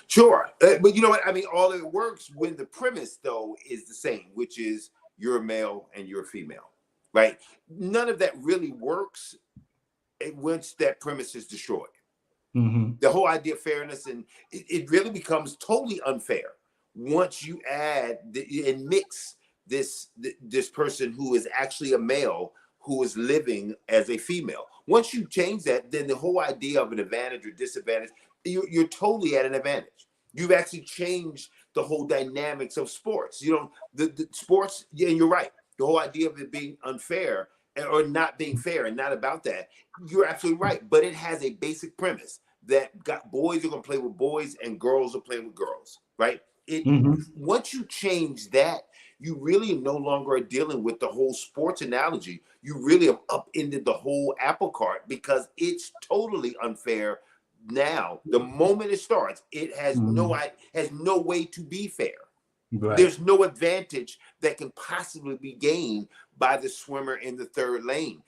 Sure. But you know what? I mean, all it works when the premise, though, is the same, which is you're a male and you're a female, right? None of that really works once that premise is destroyed. Mm-hmm. The whole idea of fairness, and it really becomes totally unfair once you add and mix this person who is actually a male who is living as a female. Once you change that, then the whole idea of an advantage or disadvantage, you're totally at an advantage. You've actually changed the whole dynamics of sports. The sports, yeah, you're right. The whole idea of it being unfair or not being fair and not about that, you're absolutely right. But it has a basic premise that boys are going to play with boys and girls are playing with girls, right? Once you change that, you really no longer are dealing with the whole sports analogy. You really have upended the whole apple cart, because it's totally unfair now. The moment it starts, it has no way to be fair. Right. There's no advantage that can possibly be gained by the swimmer in the third lane,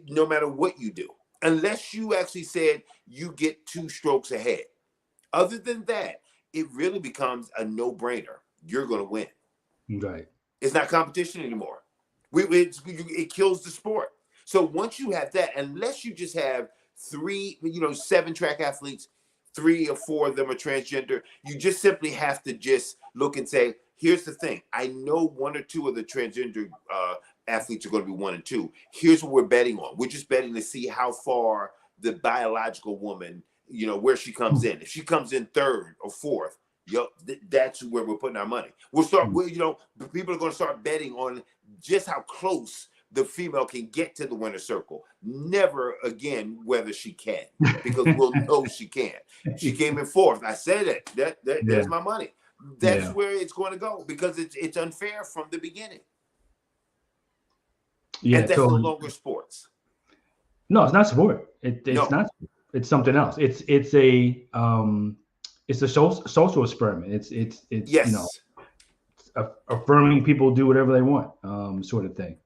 no matter what you do, unless you actually said you get 2 strokes ahead. Other than that, it really becomes a no-brainer. You're going to win. Right. It's not competition anymore. It kills the sport. So once you have that, unless you just have 7 track athletes, 3 or 4 of them are transgender, you just simply have to just look and say, here's the thing. I know 1 or 2 of the transgender athletes are going to be 1 and 2. Here's what we're betting on. We're just betting to see how far the biological woman, where she comes in. If she comes in 3rd or 4th, that's where we're putting our money. People are going to start betting on just how close the female can get to the winner's circle. Never again whether she can, because we'll know she can. She came in 4th. I said it. There's my money. That's where it's going to go, because it's unfair from the beginning. Yeah, and that's no longer sports. No, it's not sport. It's not. It's something else. It's a social experiment. It's Yes. affirming people do whatever they want, sort of thing.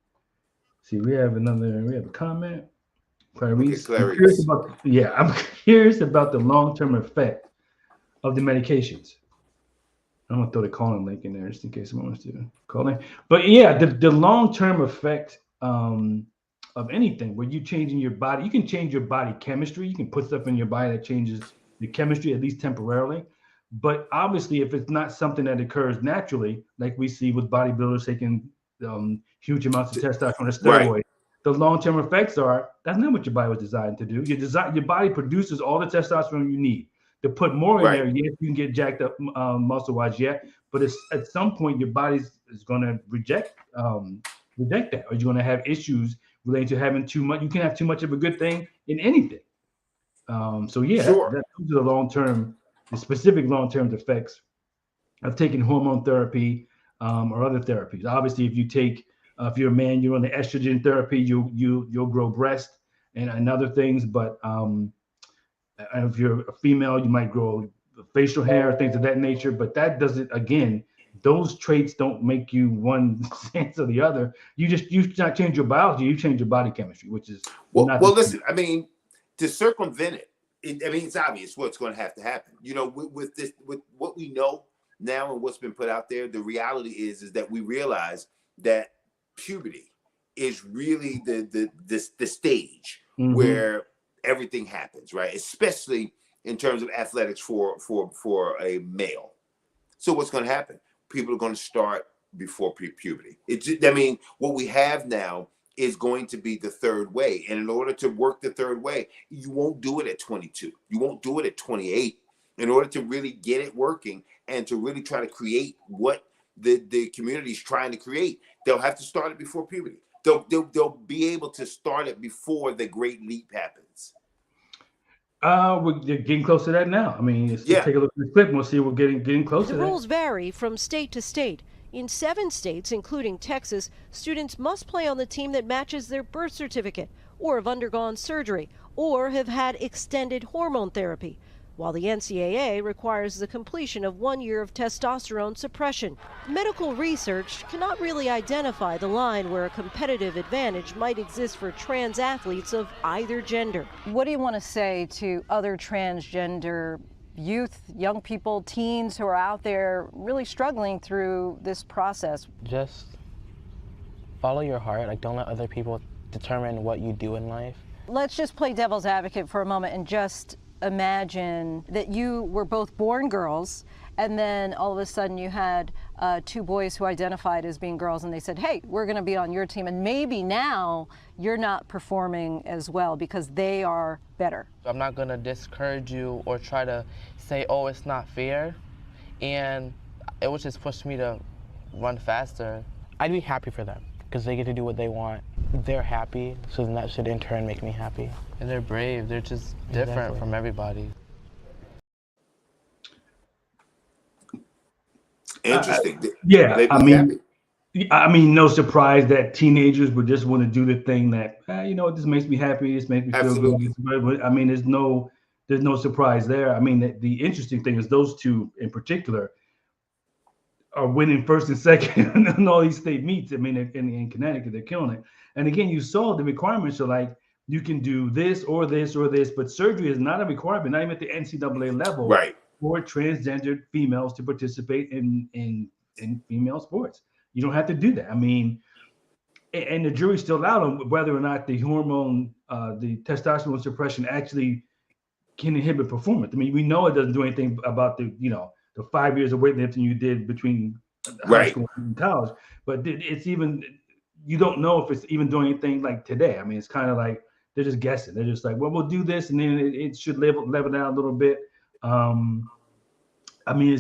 See, we have a comment. Clarice, Okay, Clarice. I'm curious about the long-term effect of the medications. I'm gonna throw the calling link in there just in case someone wants to call in. But yeah, the long-term effect of anything where you changing your body, you can change your body chemistry. You can put stuff in your body that changes the chemistry, at least temporarily. But obviously, if it's not something that occurs naturally, like we see with bodybuilders taking huge amounts of testosterone or Right. steroids, the long-term effects are that's not what your body was designed to do. Your body produces all the testosterone you need. To put more in there, yes, you can get jacked up muscle-wise, yeah. But it's, at some point, your body is going to reject that, or you're going to have issues relating to having too much. You can have too much of a good thing in anything. So yeah, Sure. those are the specific long-term effects of taking hormone therapy or other therapies. Obviously, if you're a man, you're on the estrogen therapy, you'll grow breast and other things. But if you're a female, you might grow facial hair, things of that nature. But that doesn't, again, those traits don't make you one sense or the other. You not change your biology, you change your body chemistry, which is well. Listen, I mean, to circumvent it, I mean, it's obvious what's going to have to happen. You know, with what we know now and what's been put out there, the reality is that we realize that puberty is really the stage where everything happens, right? Especially in terms of athletics for a male. So what's going to happen? People are going to start before puberty. I mean, what we have now is going to be the third way. And in order to work the third way, you won't do it at 22. You won't do it at 28. In order to really get it working and to really try to create what the community is trying to create, they'll have to start it before puberty. They'll be able to start it before the great leap happens. We're getting close to that now. I mean, let's take a look at the clip and we'll see we're getting close to that. The rules vary from state to state. In 7 states, including Texas, students must play on the team that matches their birth certificate, or have undergone surgery, or have had extended hormone therapy, while the NCAA requires the completion of 1 year of testosterone suppression. Medical research cannot really identify the line where a competitive advantage might exist for trans athletes of either gender. What do you want to say to other transgender youth, young people, teens who are out there really struggling through this process? Just follow your heart. Like, don't let other people determine what you do in life. Let's just play devil's advocate for a moment and just imagine that you were both born girls and then all of a sudden you had 2 boys who identified as being girls and they said, hey, we're going to be on your team, and maybe now you're not performing as well because they are better. I'm not going to discourage you or try to say, oh, it's not fair, and it would just push me to run faster. I'd be happy for them because they get to do what they want. They're happy, so then that should in turn make me happy. And they're brave. They're just different from everybody. Interesting. I mean, no surprise that teenagers would just want to do the thing that, you know, this makes me happy. This makes me feel good. I mean, there's no surprise there. I mean, the interesting thing is those two in particular are winning first and second in all these state meets. I mean, in Connecticut, they're killing it. And again, you saw the requirements are like, you can do this or this or this, but surgery is not a requirement, not even at the NCAA level, right, for transgendered females to participate in female sports. You don't have to do that. I mean, and the jury's still out on whether or not the hormone, the testosterone suppression actually can inhibit performance. I mean, we know it doesn't do anything about the 5 years of weightlifting you did between high school and college, but it's even, you don't know if it's even doing anything like today. I mean, it's kind of like, they're just guessing. They're just like, well, we'll do this, and then it should level down a little bit. I mean,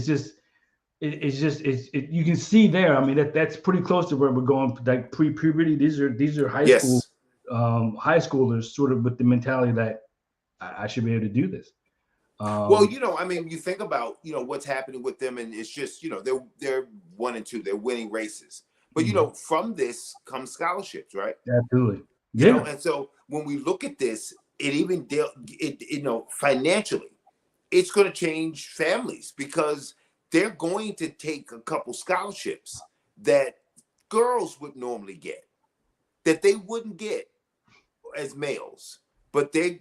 you can see there. I mean, that's pretty close to where we're going. Like pre-puberty, these are high school, high schoolers, sort of with the mentality that I should be able to do this. Well, I mean, you think about what's happening with them, and it's just they're 1 and 2, they're winning races. But from this comes scholarships, right? Absolutely. You know, and so when we look at this, financially, it's going to change families because they're going to take a couple scholarships that girls would normally get, that they wouldn't get as males. But they're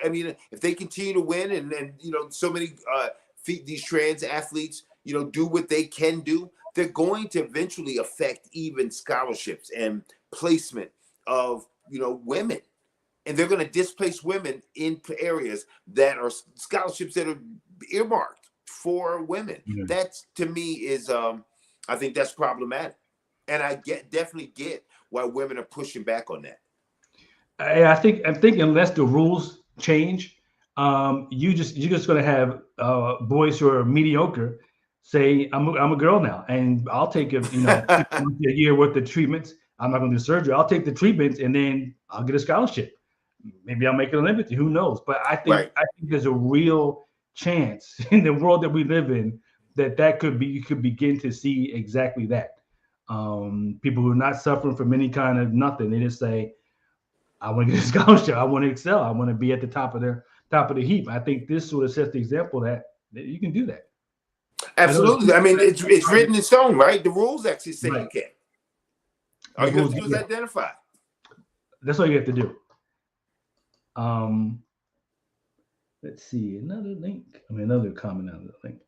I mean, if they continue to win and so many these trans athletes, do what they can do, they're going to eventually affect even scholarships and placement of, women. And they're going to displace women in areas that are scholarships that are earmarked for women. Yeah. That's, to me, is I think that's problematic. And I definitely get why women are pushing back on that. I think unless the rules change, you're just going to have boys who are mediocre say, I'm a girl now, and I'll take a year worth of treatments. I'm not going to do surgery. I'll take the treatments, and then I'll get a scholarship. Maybe I'll make it Olympic. Who knows? But I think there's a real chance in the world that we live in that could be, you could begin to see exactly that. People who are not suffering from any kind of nothing, they just say, I want to get a scholarship. I want to excel. I want to be at the top of the heap. I think this sort of sets the example that you can do that. Absolutely. I mean, it's written in stone, right? The rules actually say you can. All you have to do is identify. That's all you have to do. Let's see, another comment on the link.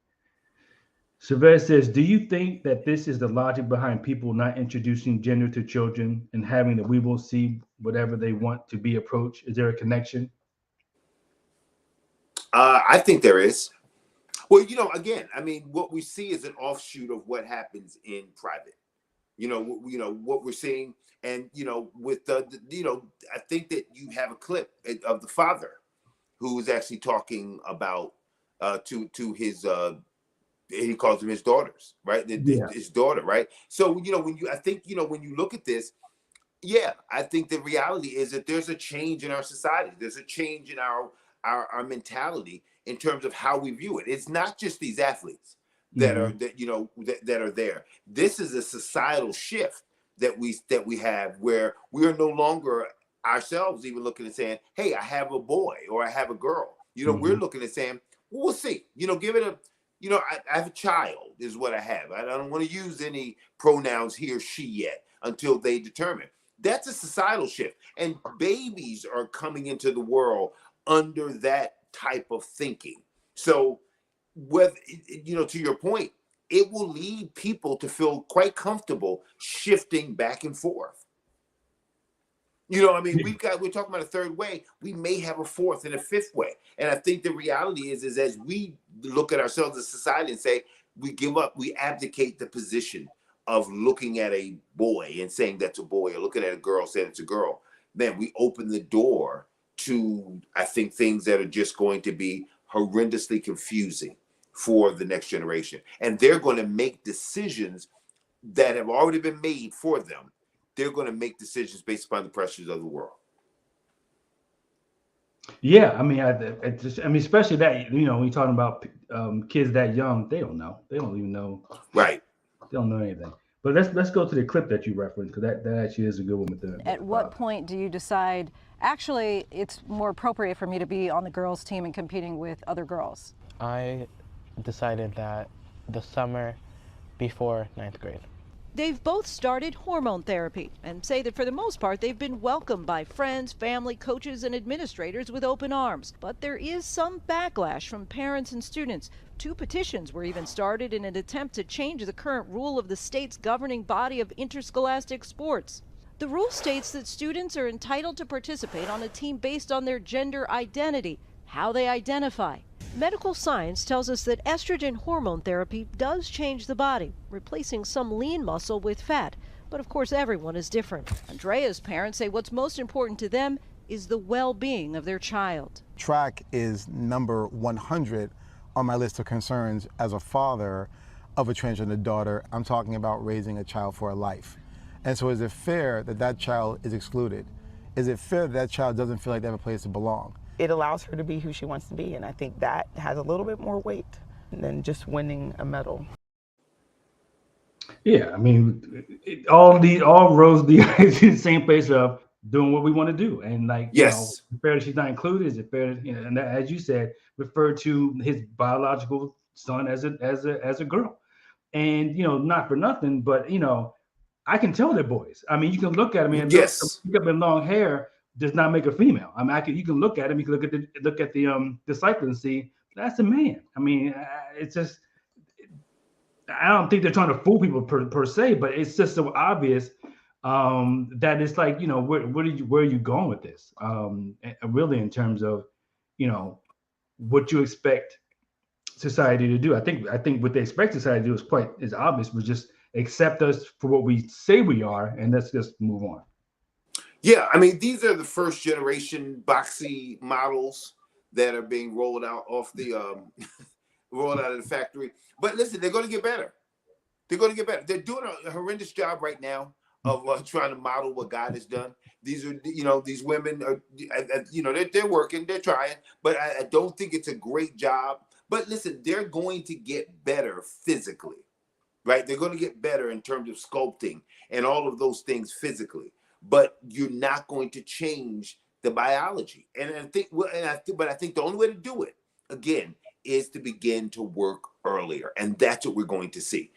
Cervez says, do you think that this is the logic behind people not introducing gender to children and having the we will see whatever they want to be approach? Is there a connection? I think there is. Well, again, I mean, what we see is an offshoot of what happens in private. What we're seeing, and with I think that you have a clip of the father who is actually talking about to his he calls them his daughters, right? His daughter, right? So when you look at this, I think the reality is that there's a change in our society. There's a change in our mentality in terms of how we view it. It's not just these athletes that are there. This is a societal shift that we have, where we are no longer ourselves even looking and saying, hey, I have a boy or I have a girl. We're looking at saying, well, we'll see. Give it a I have a child is what I have. I don't want to use any pronouns he or she yet until they determine. That's a societal shift. And babies are coming into the world under that type of thinking. So, to your point, it will lead people to feel quite comfortable shifting back and forth. We're talking about a third way. We may have a fourth and a fifth way. And I think the reality is as we look at ourselves as society and say, we give up, we abdicate the position of looking at a boy and saying that's a boy, or looking at a girl saying it's a girl, man, we open the door to, I think, things that are just going to be horrendously confusing for the next generation. And they're going to make decisions that have already been made for them. They're going to make decisions based upon the pressures of the world. Yeah, I mean, especially that, when you're talking about kids that young, they don't know. They don't even know. Right. They don't know anything. But let's go to the clip that you referenced, because that actually is a good one with the. At what point do you decide, actually, it's more appropriate for me to be on the girls' team and competing with other girls? I decided that the summer before 9th grade. They've both started hormone therapy and say that for the most part they've been welcomed by friends, family, coaches, and administrators with open arms. But there is some backlash from parents and students. 2 petitions were even started in an attempt to change the current rule of the state's governing body of interscholastic sports. The rule states that students are entitled to participate on a team based on their gender identity, how they identify. Medical science tells us that estrogen hormone therapy does change the body, replacing some lean muscle with fat. But of course, everyone is different. Andrea's parents say what's most important to them is the well-being of their child. Track is number 100 on my list of concerns as a father of a transgender daughter. I'm talking about raising a child for a life. And so is it fair that that child is excluded? Is it fair that that child doesn't feel like they have a place to belong? It allows her to be who she wants to be, and I think that has a little bit more weight than just winning a medal. Yeah, I mean, all roads lead to the same place of doing what we want to do. And like, Yes. is it fair that she's not included? Is it fair? And that, as you said, refer to his biological son as a girl. And not for nothing, but I can tell they're boys. I mean, you can look at them and Yes. look up in long hair does not make a female. I mean, you can look at him. You can look at the disciple and see that's a man. I mean, it's just I don't think they're trying to fool people per se, but it's just so obvious that it's like where are you going with this? Really, in terms of what you expect society to do. I think what they expect society to do is obvious. We just accept us for what we say we are, and let's just move on. Yeah, I mean, these are the first generation boxy models that are being rolled out off the rolled out of the factory. But listen, they're going to get better. They're going to get better. They're doing a horrendous job right now of trying to model what God has done. These are, these women are, they're working, they're trying, but I don't think it's a great job. But listen, they're going to get better physically, right? They're going to get better in terms of sculpting and all of those things physically. But you're not going to change the biology. And I think the only way to do it, again, is to begin to work earlier. And that's what we're going to see.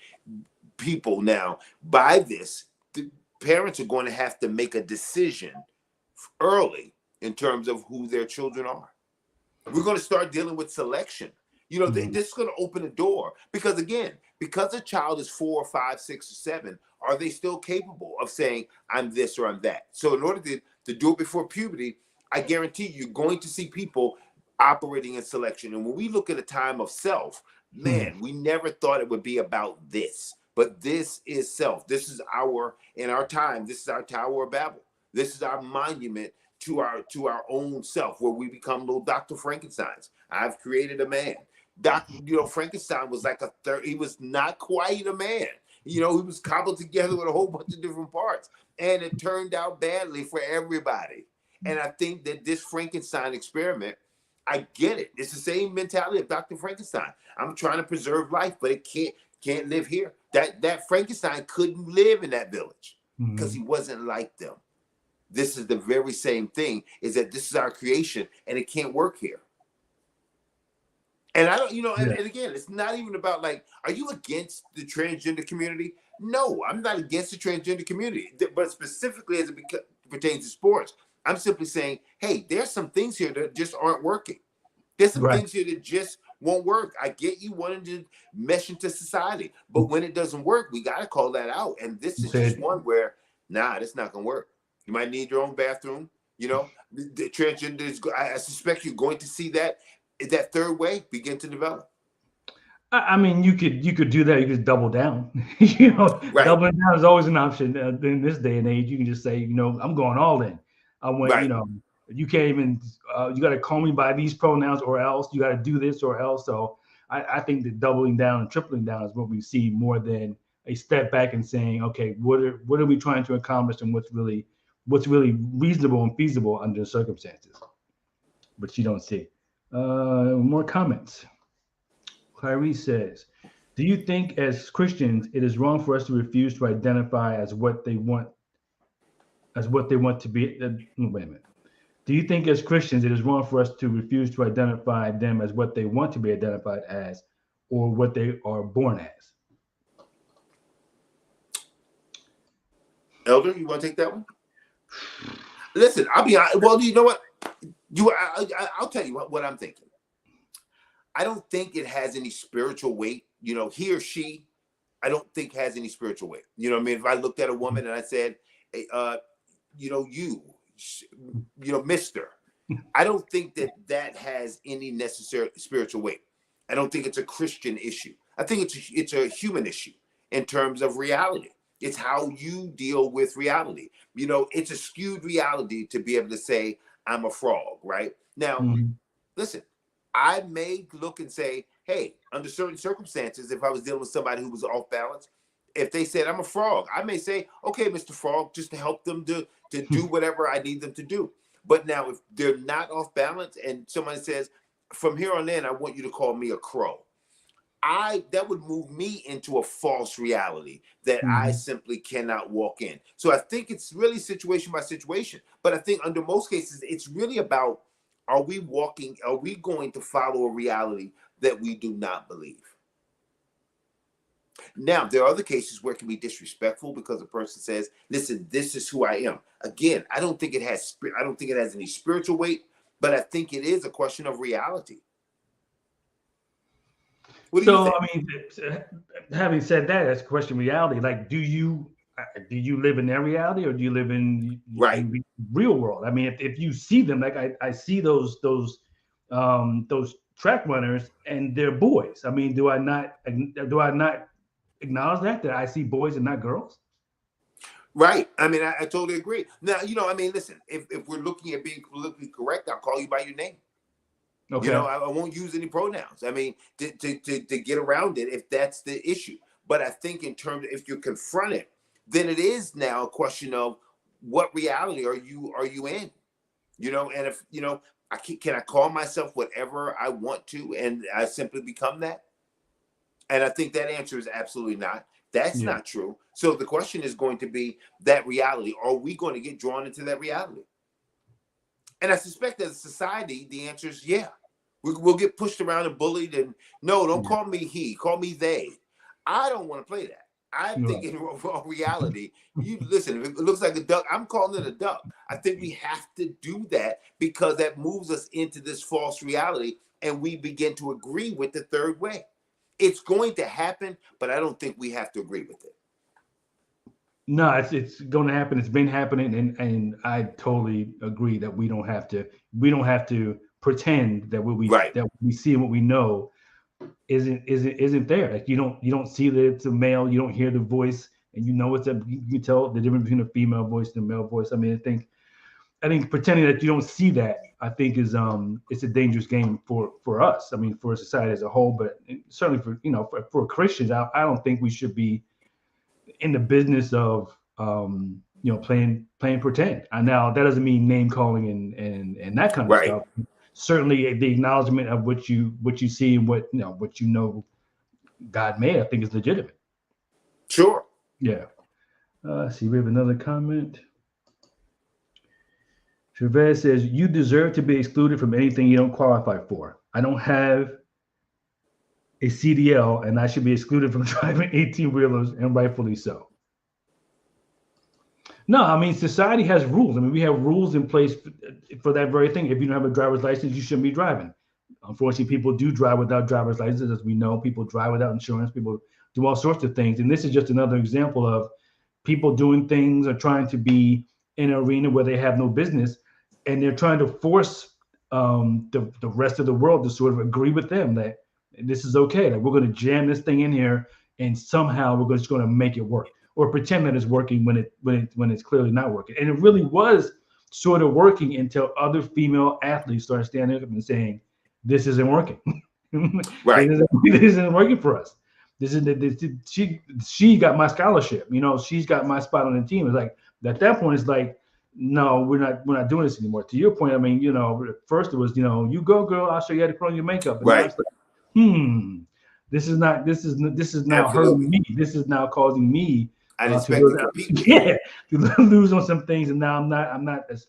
People now, by this, the parents are going to have to make a decision early in terms of who their children are. We're going to start dealing with selection. This is going to open a door because, again, because a child is 4, 5, 6, or 7, are they still capable of saying, I'm this or I'm that? So in order to do it before puberty, I guarantee you're going to see people operating in selection. And when we look at a time of self, man, we never thought it would be about this. But this is self. This is in our time, this is our Tower of Babel. This is our monument to our own self, where we become little Dr. Frankensteins. I've created a man. Frankenstein was like he was not quite a man. He was cobbled together with a whole bunch of different parts. And it turned out badly for everybody. And I think that this Frankenstein experiment, I get it. It's the same mentality of Dr. Frankenstein. I'm trying to preserve life, but it can't live here. That Frankenstein couldn't live in that village because he wasn't like them. This is the very same thing, is that this is our creation and it can't work here. And I don't, and again, it's not even about like, are you against the transgender community? No, I'm not against the transgender community, but specifically as it pertains to sports, I'm simply saying, hey, there's some things here that just aren't working. There's some things here that just won't work. I get you wanting to mesh into society, but when it doesn't work, we got to call that out. And this is just one where, that's not going to work. You might need your own bathroom. The transgender is, I suspect you're going to see that third way begin to develop. I mean, you could do that. You could double down. Doubling down is always an option in this day and age. You can just say, I'm going all in. I want, you can't even. You got to call me by these pronouns, or else you got to do this, or else. So I think that doubling down and tripling down is what we see more than a step back and saying, okay, what are we trying to accomplish, and what's really reasonable and feasible under the circumstances. But you don't see. More comments. Clarice says, do you think as Christians it is wrong for us to refuse to identify as what they want to be? Wait a minute. Do you think as Christians it is wrong for us to refuse to identify them as what they want to be identified as, or what they are born as? Elder, you want to take that one? Listen, I'll be honest. Well, you know what? I'll tell you what I'm thinking. I don't think it has any spiritual weight. He or she, I don't think has any spiritual weight. You know what I mean? If I looked at a woman and I said, hey, mister, I don't think that has any necessary spiritual weight. I don't think it's a Christian issue. I think it's a human issue in terms of reality. It's how you deal with reality. It's a skewed reality to be able to say, I'm a frog, right? Now, listen, I may look and say, hey, under certain circumstances, if I was dealing with somebody who was off balance, if they said I'm a frog, I may say, okay, Mr. Frog, just to help them to do whatever I need them to do. But now if they're not off balance and somebody says, from here on in, I want you to call me a crow. that would move me into a false reality that I Mhm. simply cannot walk in. So I think it's really situation by situation. But I think under most cases, it's really about, are we going to follow a reality that we do not believe? Now, there are other cases where it can be disrespectful because the person says, "Listen, this is who I am." Again, I don't think it has any spiritual weight, but I think it is a question of reality. What do you So, think? I mean, having said that, that's a question of reality. Like, do you live in their reality, or do you live Right. in real world? I mean, if you see them, like I see those track runners, and they're boys. I mean, do I not acknowledge that I see boys and not girls? Right. I mean, I totally agree. Now, I mean, listen, if we're looking at being politically correct, I'll call you by your name. Okay. I won't use any pronouns. I mean, to get around it, if that's the issue. But I think in terms of, if you confront it, then it is now a question of, what reality are you in? And if can I call myself whatever I want to, and I simply become that? And I think that answer is absolutely not. That's Yeah. not true. So the question is going to be, that reality. Are we going to get drawn into that reality? And I suspect as a society, the answer is yeah. We'll get pushed around and bullied. And no, don't call me he, call me they. I don't want to play that. I think in reality, you listen, if it looks like a duck, I'm calling it a duck. I think we have to do that because that moves us into this false reality, and we begin to agree with the third way. It's going to happen, but I don't think we have to agree with it. No, it's going to happen. It's been happening, and I totally agree that we don't have to pretend that Right. that we see and what we know isn't there. Like, you don't see that it's a male, you don't hear the voice, and you can tell the difference between a female voice and a male voice. I mean, I think pretending that you don't see that, I think, is it's a dangerous game for us. I mean, for society as a whole, but certainly for Christians, I don't think we should be in the business of playing pretend. And now that doesn't mean name calling and that kind of Right. stuff. Certainly, the acknowledgement of what you see and what God made, I think, is legitimate. Sure. Yeah. Let's see, we have another comment. Chavez says, "You deserve to be excluded from anything you don't qualify for. I don't have a CDL, and I should be excluded from driving 18-wheelers, and rightfully so." No, I mean, society has rules. I mean, we have rules in place for that very thing. If you don't have a driver's license, you shouldn't be driving. Unfortunately, people do drive without driver's licenses, as we know. People drive without insurance. People do all sorts of things. And this is just another example of people doing things or trying to be in an arena where they have no business, and they're trying to force the rest of the world to sort of agree with them that this is okay. That we're going to jam this thing in here, and somehow we're just going to make it work, or pretend that it's working when it's clearly not working. And it really was sort of working until other female athletes started standing up and saying, "This isn't working. Right. This isn't working for us. She got my scholarship. She's got my spot on the team." It's like, at that point, it's like, no, we're not doing this anymore. To your point, I mean, first it was, you go, girl, I'll show you how to put on your makeup. And now Right. it's like, this is now Absolutely. hurting me. This is now causing me I to expect lose, to compete with you. to lose on some things, and now I'm not as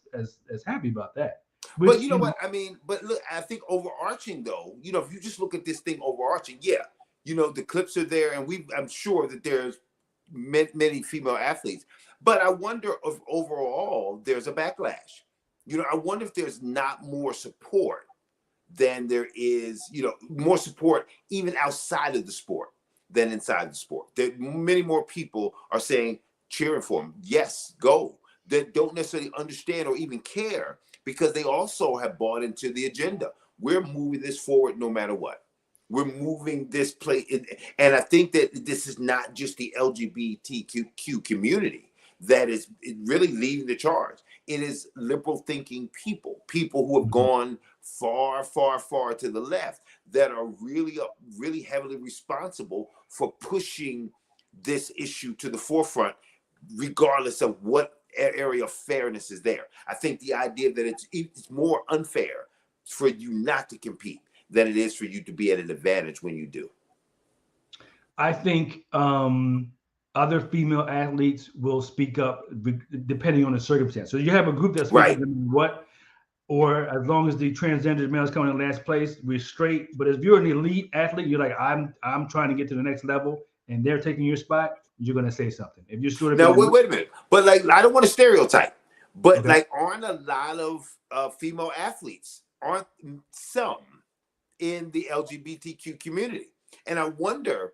happy about that. Which, But you know what? I mean, but look, I think overarching though, if you just look at this thing overarching, yeah, the clips are there, and I'm sure that there's many female athletes. But I wonder if overall there's a backlash. I wonder if there's not more support than there is, more support even outside of the sport than inside the sport. That many more people are saying, cheering for him, yes, go. That don't necessarily understand or even care, because they also have bought into the agenda. We're moving this forward no matter what. We're moving this play. And I think that this is not just the LGBTQ community that is really leading the charge. It is liberal thinking people who have gone far, far, far to the left, that are really heavily responsible for pushing this issue to the forefront, regardless of what area of fairness is there. I think the idea that it's more unfair for you not to compete than it is for you to be at an advantage when you do. I think other female athletes will speak up depending on the circumstance. So you have a group that speaks up no matter what, or as long as the transgender males come in last place, we're straight. But if you're an elite athlete, you're like, I'm trying to get to the next level, and they're taking your spot, you're gonna say something. If you're sort of now, wait a minute. But like, I don't want to stereotype, but like, aren't a lot of female athletes, aren't some in the LGBTQ community? And I wonder,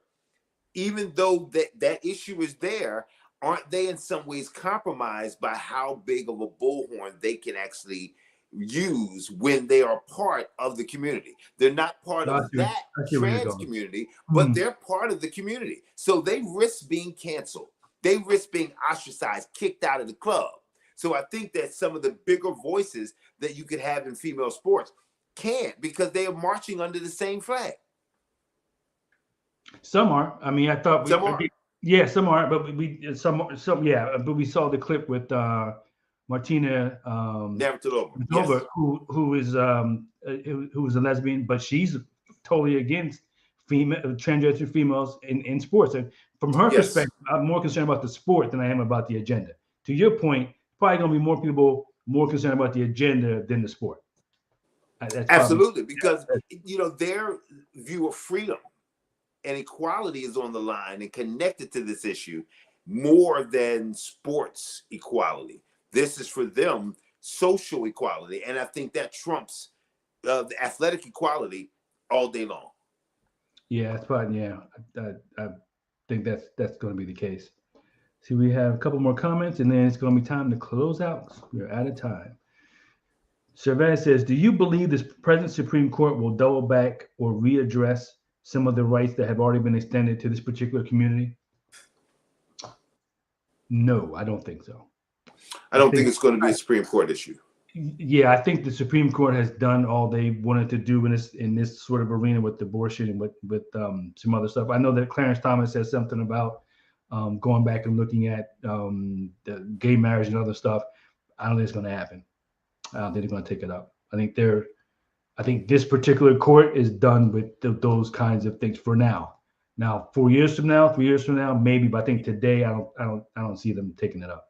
even though that issue is there, aren't they in some ways compromised by how big of a bullhorn they can actually use when they are part of the community? They're not part of that trans community, but they're part of the community. So they risk being canceled. They risk being ostracized, kicked out of the club. So I think that some of the bigger voices that you could have in female sports can't, because they are marching under the same flag. Some are. I mean, I thought some are. Yeah, some are, but some yeah. But we saw the clip with Martina Navratilova, who is a lesbian, but she's totally against transgender females in sports. And from her perspective, I'm more concerned about the sport than I am about the agenda. To your point, probably going to be more people more concerned about the agenda than the sport. Absolutely, because their view of freedom and equality is on the line and connected to this issue more than sports equality. This is for them social equality, and I think that trumps the athletic equality all day long. Yeah, that's probably I think that's going to be the case. See, we have a couple more comments, and then it's going to be time to close out. We're out of time. Cervantes says, "Do you believe this present Supreme Court will double back or readdress some of the rights that have already been extended to this particular community?" No, I don't think so. I don't think it's going to be a Supreme Court issue. Yeah, I think the Supreme Court has done all they wanted to do in this sort of arena with abortion and with some other stuff. I know that Clarence Thomas said something about going back and looking at the gay marriage and other stuff. I don't think it's going to happen. I don't think they're going to take it up. I think this particular court is done with those kinds of things for now. Now, 4 years from now, 3 years from now, maybe. But I think today, I don't see them taking it up.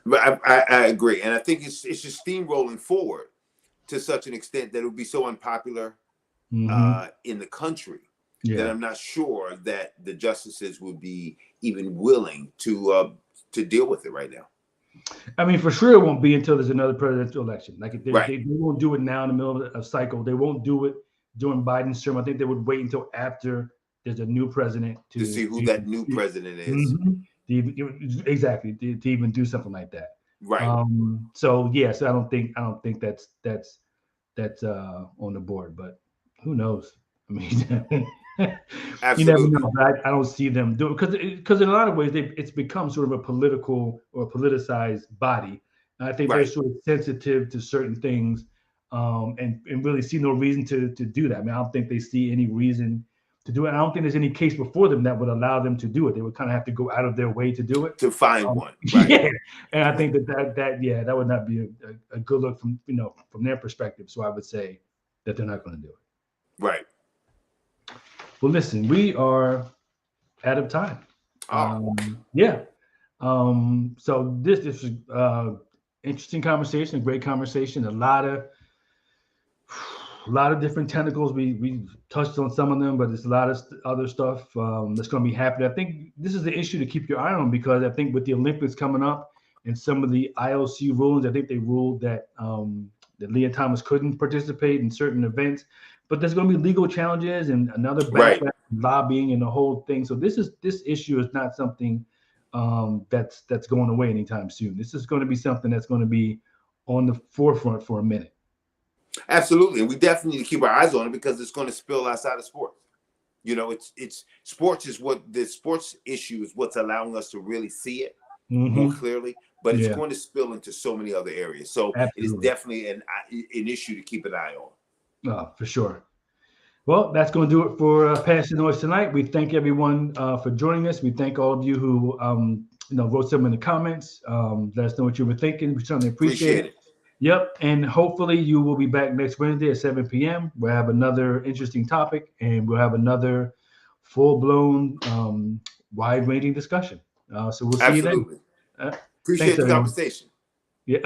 But I agree, and I think it's just steamrolling forward to such an extent that it would be so unpopular in the country that I'm not sure that the justices would be even willing to deal with it right now. I mean, for sure, it won't be until there's another presidential election. Like if they won't do it now in the middle of a cycle. They won't do it during Biden's term. I think they would wait until after there's a new president to see who that new president is. Exactly, to even do something like that. Right. So yes, I don't think that's on the board, but who knows? I mean, you never know. But I don't see them do it because in a lot of ways it's become sort of a political or politicized body. And I think they're sort of sensitive to certain things, and really see no reason to do that. I mean, I don't think they see any reason to do it. I don't think there's any case before them that would allow them to do it. They would kind of have to go out of their way to do it. To find one. Right. Yeah. And I think that would not be a good look from their perspective. So I would say that they're not going to do it. Right. Well, listen, we are out of time. So this is interesting conversation, a great conversation, a lot of different tentacles. We touched on some of them, but there's a lot of other stuff that's going to be happening. I think this is the issue to keep your eye on, because I think with the Olympics coming up and some of the IOC rulings, I think they ruled that Leah Thomas couldn't participate in certain events, but there's going to be legal challenges and another backlash, lobbying, and the whole thing. So this issue is not something that's going away anytime soon. This is going to be something that's going to be on the forefront for a minute. Absolutely, and we definitely need to keep our eyes on it because it's going to spill outside of sports. It's sports is what the sports issue is what's allowing us to really see it more clearly, but it's going to spill into so many other areas. So it is definitely an issue to keep an eye on. Oh, for sure. Well, that's going to do it for Pass the Noise tonight. We thank everyone for joining us. We thank all of you who wrote something in the comments. Let us know what you were thinking. We certainly appreciate it. Yep. And hopefully you will be back next Wednesday at 7 p.m. We'll have another interesting topic, and we'll have another full-blown, wide-ranging discussion. So we'll see you then. Absolutely. Appreciate Thanks, the everyone. conversation. Yeah.